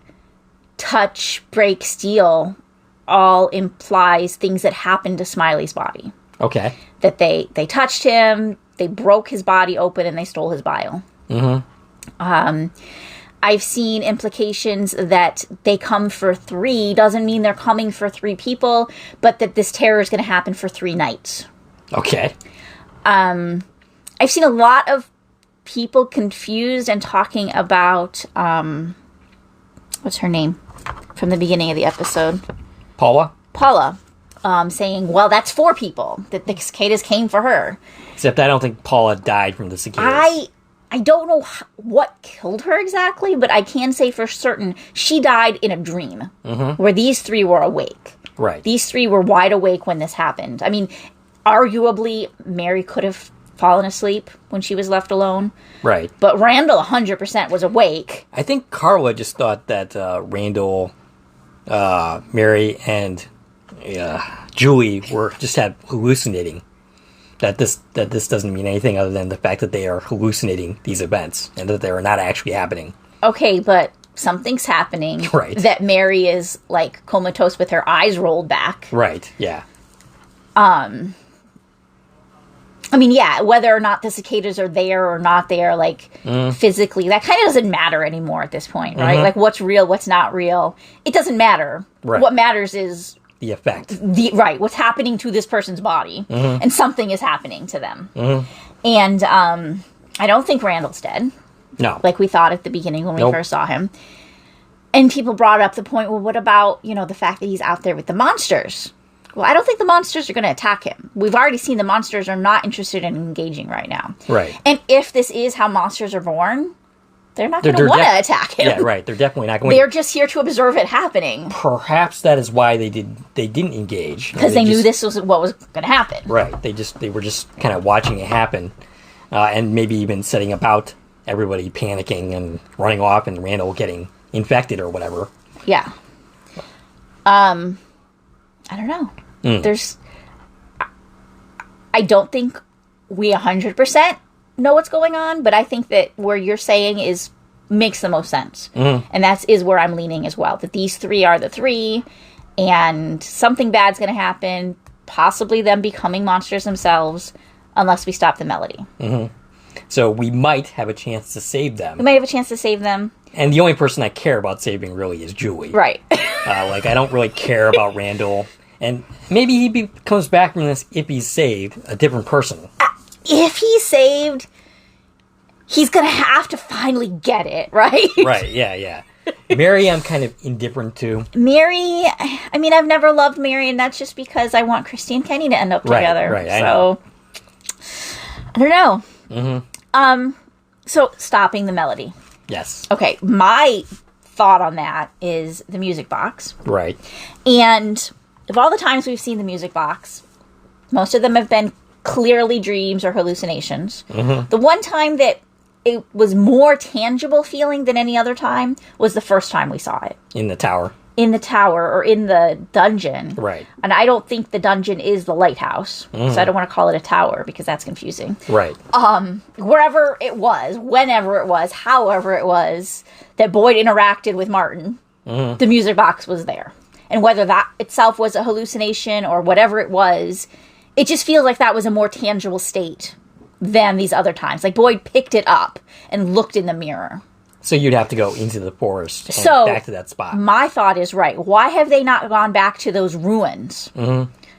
touch, break, steal all implies things that happened to Smiley's body. Okay. That they touched him, they broke his body open, and they stole his bile. I've seen implications that they come for 3 doesn't mean they're coming for 3 people, but that this terror is going to happen for 3 nights. Okay. I've seen a lot of people confused and talking about, what's her name from the beginning of the episode? Paula, saying, well, that's 4 people, that the cicadas came for her. Except I don't think Paula died from the cicadas. I don't know what killed her exactly, but I can say for certain she died in a dream where these 3 were awake. Right. These 3 were wide awake when this happened. I mean, arguably, Mary could have fallen asleep when she was left alone. Right. But Randall 100% was awake. I think Carla just thought that Randall, Mary, and Julie were just had hallucinating. That this doesn't mean anything other than the fact that they are hallucinating these events and that they are not actually happening. Okay, but something's happening. Right. That Mary is like comatose with her eyes rolled back. Right. Yeah. I mean, yeah, whether or not the cicadas are there or not there, like, physically, that kind of doesn't matter anymore at this point, right? Like, what's real, what's not real. It doesn't matter. Right. What matters is The effect. what's happening to this person's body. And something is happening to them. And I don't think Randall's dead. No. Like we thought at the beginning when we Nope. first saw him. And people brought up the point, well, what about, the fact that he's out there with the monsters? Well, I don't think the monsters are going to attack him. We've already seen the monsters are not interested in engaging right now. Right. And if this is how monsters are born, they're not going to want to attack him. Yeah, right. They're definitely not going They're just here to observe it happening. Perhaps that is why they didn't engage. Because they knew this was what was going to happen. Right. They were just kind of watching it happen. And maybe even setting about everybody panicking and running off and Randall getting infected or whatever. Yeah. I don't know. I don't think we 100% know what's going on, but I think that where you're saying makes the most sense. And that is where I'm leaning as well. That these 3 are the 3, and something bad's going to happen, possibly them becoming monsters themselves, unless we stop the melody. So we might have a chance to save them. We might have a chance to save them. And the only person I care about saving really is Julie. Right. I don't really care about Randall. And maybe he comes back from this, if he's saved, a different person. If he's saved, he's going to have to finally get it, right? Right, yeah. Mary, I'm kind of indifferent to. Mary, I mean, I've never loved Mary, and that's just because I want Christy and Kenny to end up together. Right, I so, know. I don't know. So, stopping the melody. Yes. Okay, my thought on that is the music box. Right. And of all the times we've seen the music box, most of them have been clearly dreams or hallucinations. The one time that it was more tangible feeling than any other time was the first time we saw it. In the tower. In the tower or in the dungeon. Right. And I don't think the dungeon is the lighthouse. So I don't want to call it a tower because that's confusing. Right. Wherever it was, whenever it was, however it was, that Boyd interacted with Martin, the music box was there. And whether that itself was a hallucination or whatever it was, it just feels like that was a more tangible state than these other times. Like Boyd picked it up and looked in the mirror. So you'd have to go into the forest and back to that spot. My thought is, right, why have they not gone back to those ruins?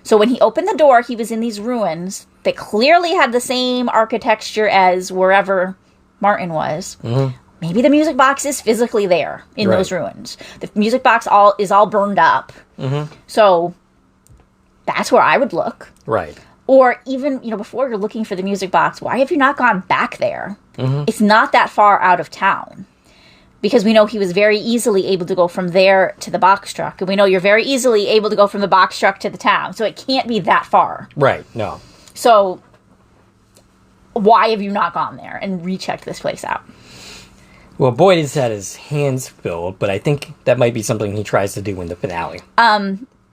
So when he opened the door, he was in these ruins that clearly had the same architecture as wherever Martin was. Maybe the music box is physically there in those ruins. The music box is all burned up. So that's where I would look. Right. Or even, before you're looking for the music box, why have you not gone back there? It's not that far out of town. Because we know he was very easily able to go from there to the box truck. And we know you're very easily able to go from the box truck to the town. So it can't be that far. Right, no. So why have you not gone there and rechecked this place out? Well, Boyd has had his hands filled, but I think that might be something he tries to do in the finale.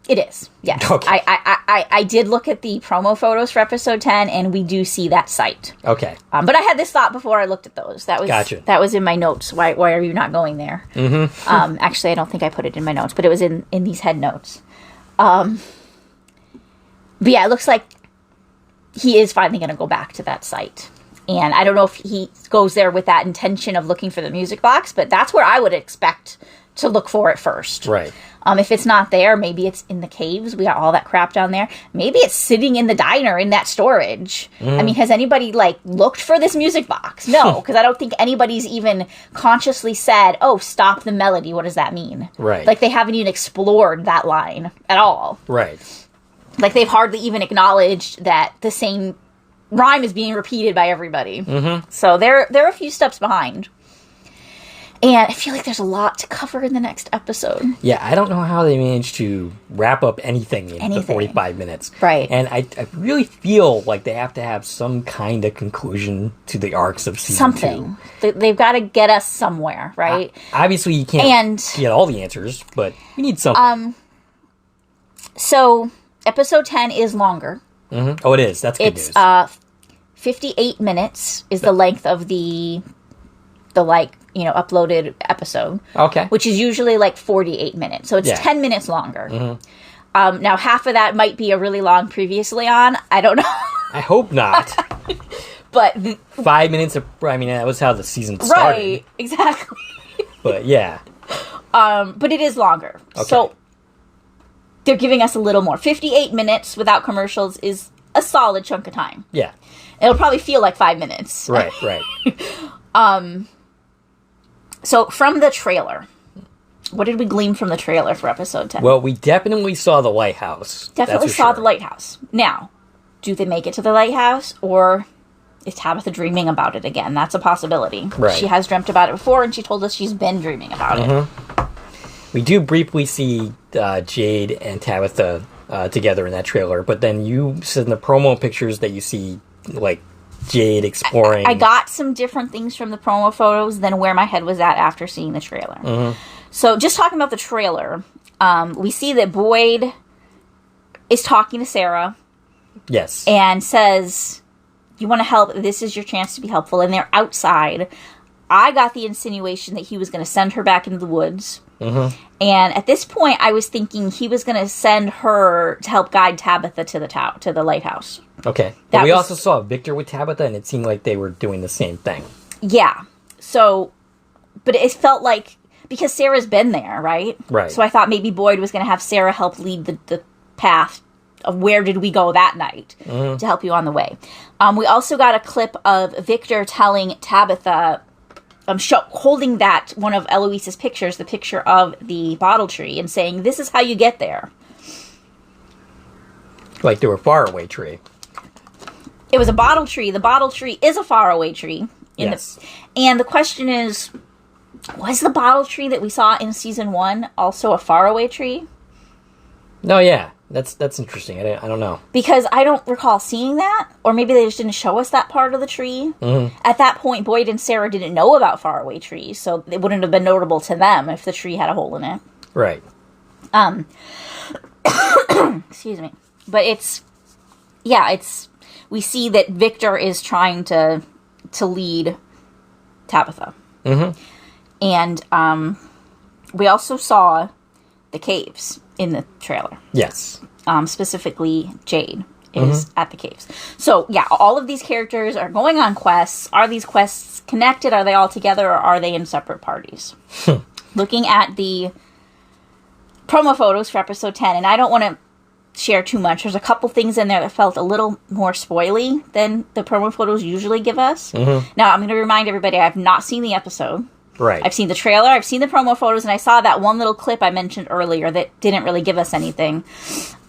It is, yes. Okay. I did look at the promo photos for episode 10, and we do see that site. Okay. But I had this thought before I looked at those. Gotcha. That was in my notes. Why are you not going there? Mm-hmm. Actually, I don't think I put it in my notes, but it was in these head notes. But yeah, it looks like he is finally going to go back to that site. And I don't know if he goes there with that intention of looking for the music box, but that's where I would expect to look for it first. Right. If it's not there, maybe it's in the caves. We got all that crap down there. Maybe it's sitting in the diner in that storage. I mean, has anybody, looked for this music box? No, because I don't think anybody's even consciously said, oh, stop the melody. What does that mean? Right. They haven't even explored that line at all. Right. They've hardly even acknowledged that the same rhyme is being repeated by everybody. Mm-hmm. So they're a few steps behind. And I feel like there's a lot to cover in the next episode. Yeah, I don't know how they managed to wrap up anything in the 45 minutes. Right. And I really feel like they have to have some kind of conclusion to the arcs of season Something. 2. They've got to get us somewhere, right? Obviously, you can't get all the answers, but we need something. So, episode 10 is longer. Mm-hmm. Oh, it is. That's good news. 58 minutes is the length of the uploaded episode. Okay. Which is usually 48 minutes. So it's 10 minutes longer. Mm-hmm. Now, half of that might be a really long previously on. I don't know. I hope not. But 5 minutes that was how the season started. Right, exactly. But yeah. But it is longer. Okay. So they're giving us a little more. 58 minutes without commercials is a solid chunk of time. Yeah. It'll probably feel like 5 minutes. Right. So from the trailer, what did we glean from the trailer for episode 10? Well, we definitely saw the lighthouse. Definitely saw the lighthouse. Now, do they make it to the lighthouse, or is Tabitha dreaming about it again? That's a possibility. Right. She has dreamt about it before, and she told us she's been dreaming about it. We do briefly see Jade and Tabitha together in that trailer, but then you said in the promo pictures that you see, Jade exploring. I got some different things from the promo photos than where my head was at after seeing the trailer. Mm-hmm. So just talking about the trailer, we see that Boyd is talking to Sarah. Yes. And says, you want to help, this is your chance to be helpful. And they're outside. I got the insinuation that he was going to send her back into the woods. Mm-hmm. And at this point, I was thinking he was going to send her to help guide Tabitha to the lighthouse. Okay. But we also saw Victor with Tabitha, and it seemed like they were doing the same thing. Yeah. So, but it felt like, because Sarah's been there, right? Right. So I thought maybe Boyd was going to have Sarah help lead the path of where did we go that night to help you on the way. We also got a clip of Victor telling Tabitha, holding that one of Eloise's pictures, the picture of the bottle tree, and saying, this is how you get there. Like they were a faraway tree. It was a bottle tree. The bottle tree is a faraway tree. Yes. And the question is, was the bottle tree that we saw in season 1 also a faraway tree? No, yeah. That's interesting. I don't know. Because I don't recall seeing that. Or maybe they just didn't show us that part of the tree. Mm-hmm. At that point, Boyd and Sarah didn't know about faraway trees, so it wouldn't have been notable to them if the tree had a hole in it. Right. Excuse me. But we see that Victor is trying to lead Tabitha. Mm-hmm. And we also saw the caves in the trailer. Yes. Specifically, Jade is at the caves. So, yeah, all of these characters are going on quests. Are these quests connected? Are they all together, or are they in separate parties? Looking at the promo photos for episode 10, and I don't want to share too much. There's a couple things in there that felt a little more spoily than the promo photos usually give us. Mm-hmm. Now, I'm going to remind everybody, I have not seen the episode. Right. I've seen the trailer, I've seen the promo photos, and I saw that one little clip I mentioned earlier that didn't really give us anything.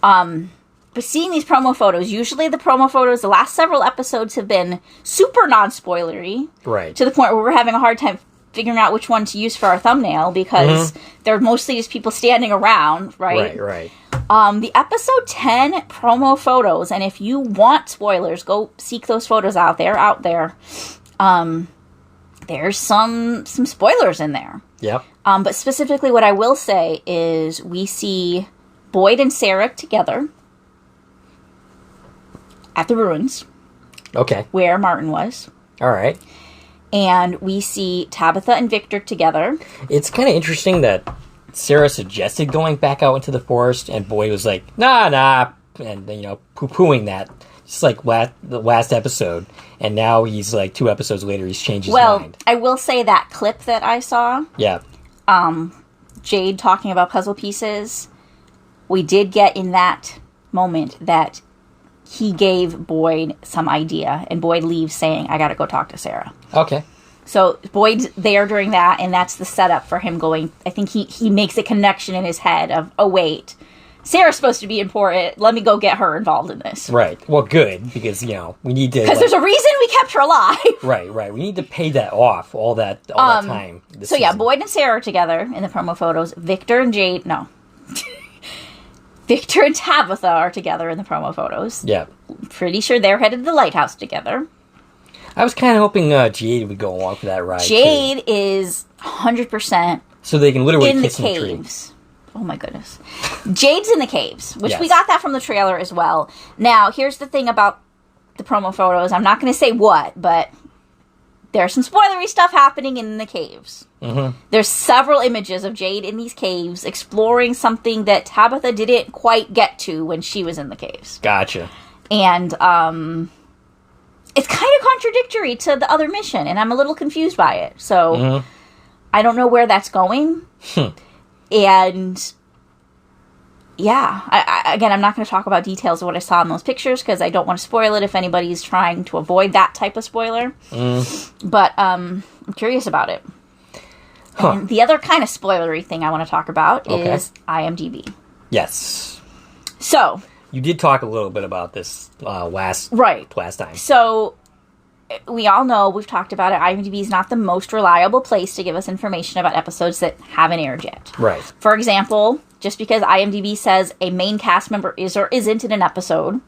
But seeing these promo photos, usually the promo photos, the last several episodes have been super non-spoilery. Right. To the point where we're having a hard time figuring out which one to use for our thumbnail because they're mostly just people standing around, right? Right. The episode 10 promo photos, and if you want spoilers, go seek those photos out there. There's some spoilers in there. Yep. But specifically what I will say is we see Boyd and Sarah together at the ruins. Okay. Where Martin was. All right. And we see Tabitha and Victor together. It's kind of interesting that Sarah suggested going back out into the forest, and Boyd was like, nah, and, poo-pooing that. Just like the last episode, and now he's like 2 episodes later, he's changed his mind. I will say that clip that I saw, yeah, Jade talking about puzzle pieces, we did get in that moment that he gave Boyd some idea, and Boyd leaves saying, I gotta go talk to Sarah. Okay. So Boyd's there during that, and that's the setup for him going. I think he makes a connection in his head of, oh wait, Sarah's supposed to be important. Let me go get her involved in this. Right. Well, good, because, we need to... Because there's a reason we kept her alive. Right. We need to pay that off, all that time. So yeah, Boyd and Sarah are together in the promo photos. Victor and Tabitha are together in the promo photos. Yeah. Pretty sure they're headed to the lighthouse together. I was kind of hoping Jade would go along for that ride, Jade too. is 100% so they can literally in the kiss in the tree. caves. Oh my goodness. Jade's in the caves, which we Yes. got that from the trailer as well. Now, here's the thing about the promo photos. I'm not going to say what, but there's some spoilery stuff happening in the caves. Mm-hmm. There's several images of Jade in these caves exploring something that Tabitha didn't quite get to when she was in the caves. Gotcha. And it's kind of contradictory to the other mission, and I'm a little confused by it. So I don't know where that's going. And yeah, again, I'm not going to talk about details of what I saw in those pictures because I don't want to spoil it if anybody's trying to avoid that type of spoiler. But I'm curious about it. And the other kind of spoilery thing I want to talk about is IMDb. Yes. So you did talk a little bit about this last time. So we all know, we've talked about it, IMDb is not the most reliable place to give us information about episodes that haven't aired yet. Right. For example, just because IMDb says a main cast member is or isn't in an episode,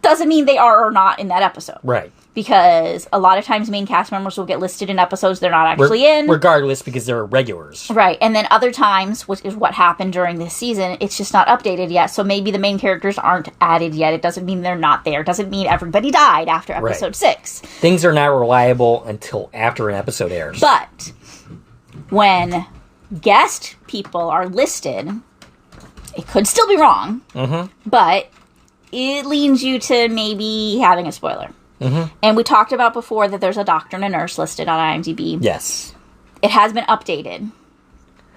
doesn't mean they are or not in that episode. Right. Because a lot of times main cast members will get listed in episodes they're not actually in. Regardless, because they're regulars. Right. And then other times, which is what happened during this season, it's just not updated yet. So maybe the main characters aren't added yet. It doesn't mean they're not there. It doesn't mean everybody died after episode 6. Things are not reliable until after an episode airs. But when guest people are listed, it could still be wrong. But it leans you to maybe having a spoiler. And we talked about before that there's a doctor and a nurse listed on IMDb. Yes. It has been updated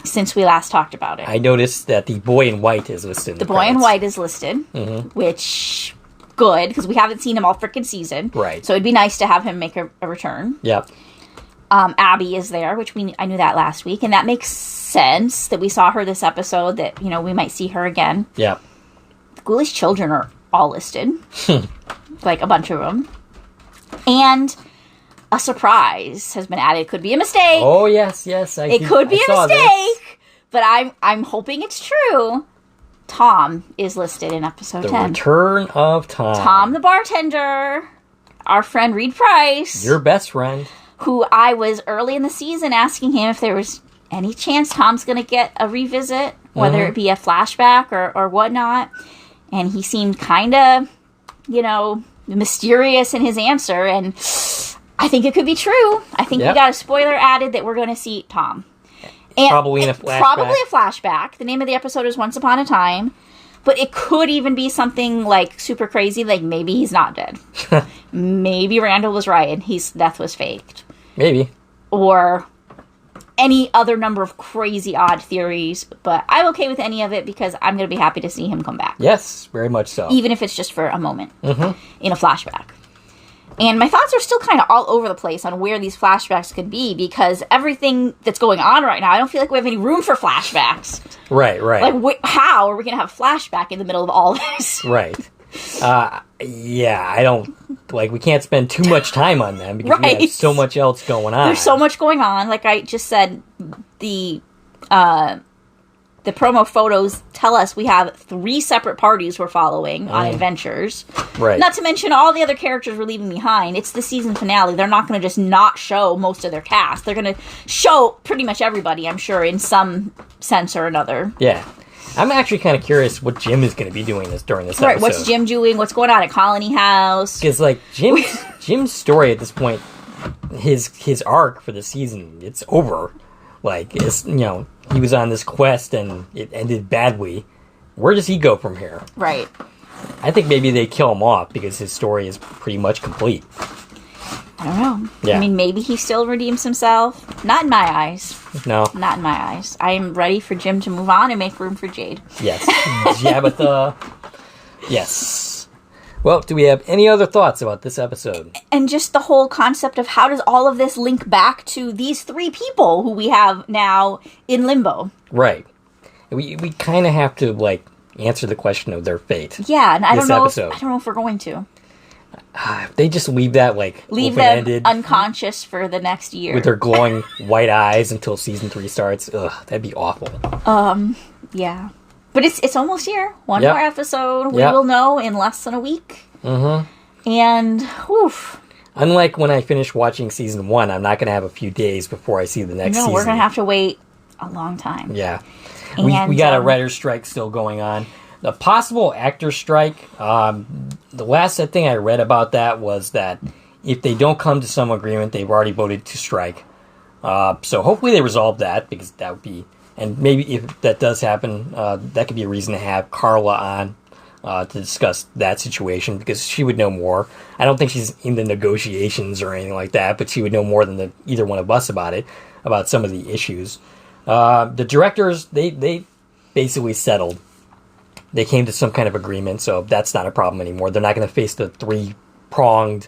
since we last talked about it. I noticed that the boy in white is listed in the boy in credits. white is listed, which, good, because we haven't seen him all freaking season. Right. So it'd be nice to have him make a return. Yep. Abby is there, which I knew that last week, and that makes sense that we saw her this episode, that, we might see her again. Yep. The Ghoulish Children are all listed. Like a bunch of them. And a surprise has been added. Could be a mistake. Oh, yes. It could be a mistake. But I'm hoping it's true. Tom is listed in episode 10. The return of Tom. Tom the bartender. Our friend Reed Price. Your best friend. Who I was early in the season asking him if there was any chance Tom's going to get a revisit. Whether it be a flashback or whatnot. And he seemed kind of, mysterious in his answer, and I think it could be true. I think we got a spoiler added that we're going to see Tom. And probably in a flashback. Probably a flashback. The name of the episode is Once Upon a Time, but it could even be something like super crazy, like maybe he's not dead. Maybe Randall was right and his death was faked. Maybe. Or any other number of crazy odd theories, but I'm okay with any of it because I'm going to be happy to see him come back. Yes, very much so. Even if it's just for a moment in a flashback. And my thoughts are still kind of all over the place on where these flashbacks could be because everything that's going on right now, I don't feel like we have any room for flashbacks. Right. Like, how are we going to have a flashback in the middle of all this? Right. Yeah, I don't like. We can't spend too much time on them because we Right. have so much else going on. There's so much going on. Like I just said, the promo photos tell us we have 3 separate parties we're following on adventures. Right. Not to mention all the other characters we're leaving behind. It's the season finale. They're not going to just not show most of their cast. They're going to show pretty much everybody, I'm sure, in some sense or another. Yeah. I'm actually kind of curious what Jim is going to be doing during this Right. episode. What's Jim doing? What's going on at Colony House? Because like Jim's story at this point, his arc for the season, it's over. Like it's he was on this quest and it ended badly. Where does he go from here? Right. I think maybe they kill him off because his story is pretty much complete. I don't know. Yeah. I mean, maybe he still redeems himself. Not in my eyes. No. Not in my eyes. I am ready for Jim to move on and make room for Jade. Yes. Jabbatha. Yes. Well, do we have any other thoughts about this episode? And just the whole concept of how does all of this link back to these 3 people who we have now in limbo? Right. We kind of have to like answer the question of their fate. Yeah, and I This don't know. episode. I don't know if we're going to If they just leave that like leave them open-ended unconscious for the next year. with their glowing white eyes until season 3 starts, that'd be awful. Yeah, but it's almost here. One Yep. more episode. We Yep. will know in less than a week. Mm-hmm. And whew, Unlike when I finish watching season 1, I'm not going to have a few days before I see the next season. we're gonna have to wait a long time. Yeah. And, We got a writer's strike still going on. The possible actor strike, the last thing I read about that was that if they don't come to some agreement, they've already voted to strike. So hopefully they resolve that, because that would be... And maybe if that does happen, that could be a reason to have Carla on to discuss that situation, because she would know more. I don't think she's in the negotiations or anything like that, but she would know more than either one of us about it, about some of the issues. The directors, they basically settled. They came to some kind of agreement, so that's not a problem anymore. They're not going to face the 3-pronged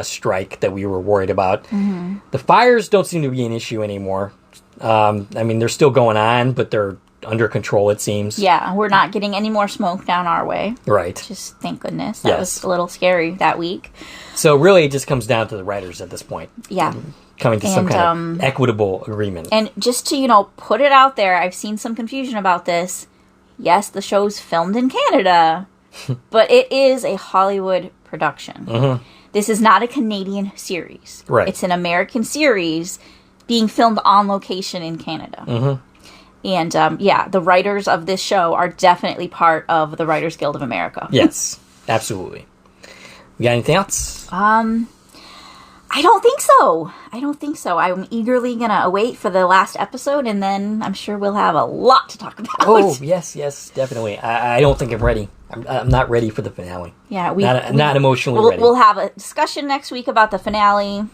strike that we were worried about. Mm-hmm. The fires don't seem to be an issue anymore. I mean, they're still going on, but they're under control, it seems. Yeah, we're not getting any more smoke down our way. Right. Just thank goodness. That Yes. was a little scary that week. So really, it just comes down to the writers at this point. Yeah. Coming to some And, kind of equitable agreement. And just to, put it out there, I've seen some confusion about this. Yes, the show's filmed in Canada, but it is a Hollywood production. Mm-hmm. This is not a Canadian series. Right. It's an American series being filmed on location in Canada. Mm-hmm. And, the writers of this show are definitely part of the Writers Guild of America. Yes, absolutely. You got anything else? I don't think so. I'm eagerly going to await for the last episode, and then I'm sure we'll have a lot to talk about. Oh, yes, definitely. I don't think I'm ready. I'm not ready for the finale. Yeah, not emotionally ready. We'll have a discussion next week about the finale,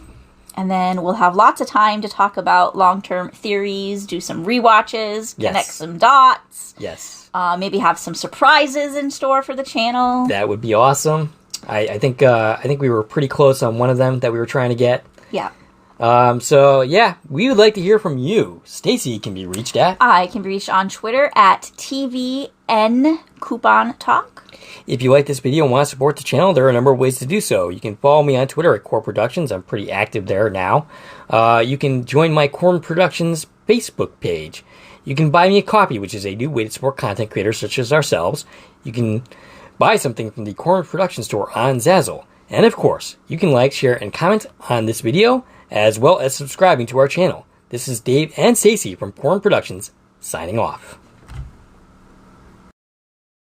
and then we'll have lots of time to talk about long-term theories, do some rewatches, Yes. connect some dots, Yes. maybe have some surprises in store for the channel. That would be awesome. I think we were pretty close on one of them that we were trying to get. Yeah. So yeah, we would like to hear from you. Stacy can be reached at. I can be reached on Twitter at TVN Coupon Talk. If you like this video and want to support the channel, there are a number of ways to do so. You can follow me on Twitter at Core Productions. I'm pretty active there now. You can join my Core Productions Facebook page. You can buy me a copy, which is a new way to support content creators such as ourselves. You can buy something from the Core Productions store on Zazzle. And of course, you can like, share, and comment on this video, as well as subscribing to our channel. This is Dave and Stacy from Core Productions, signing off.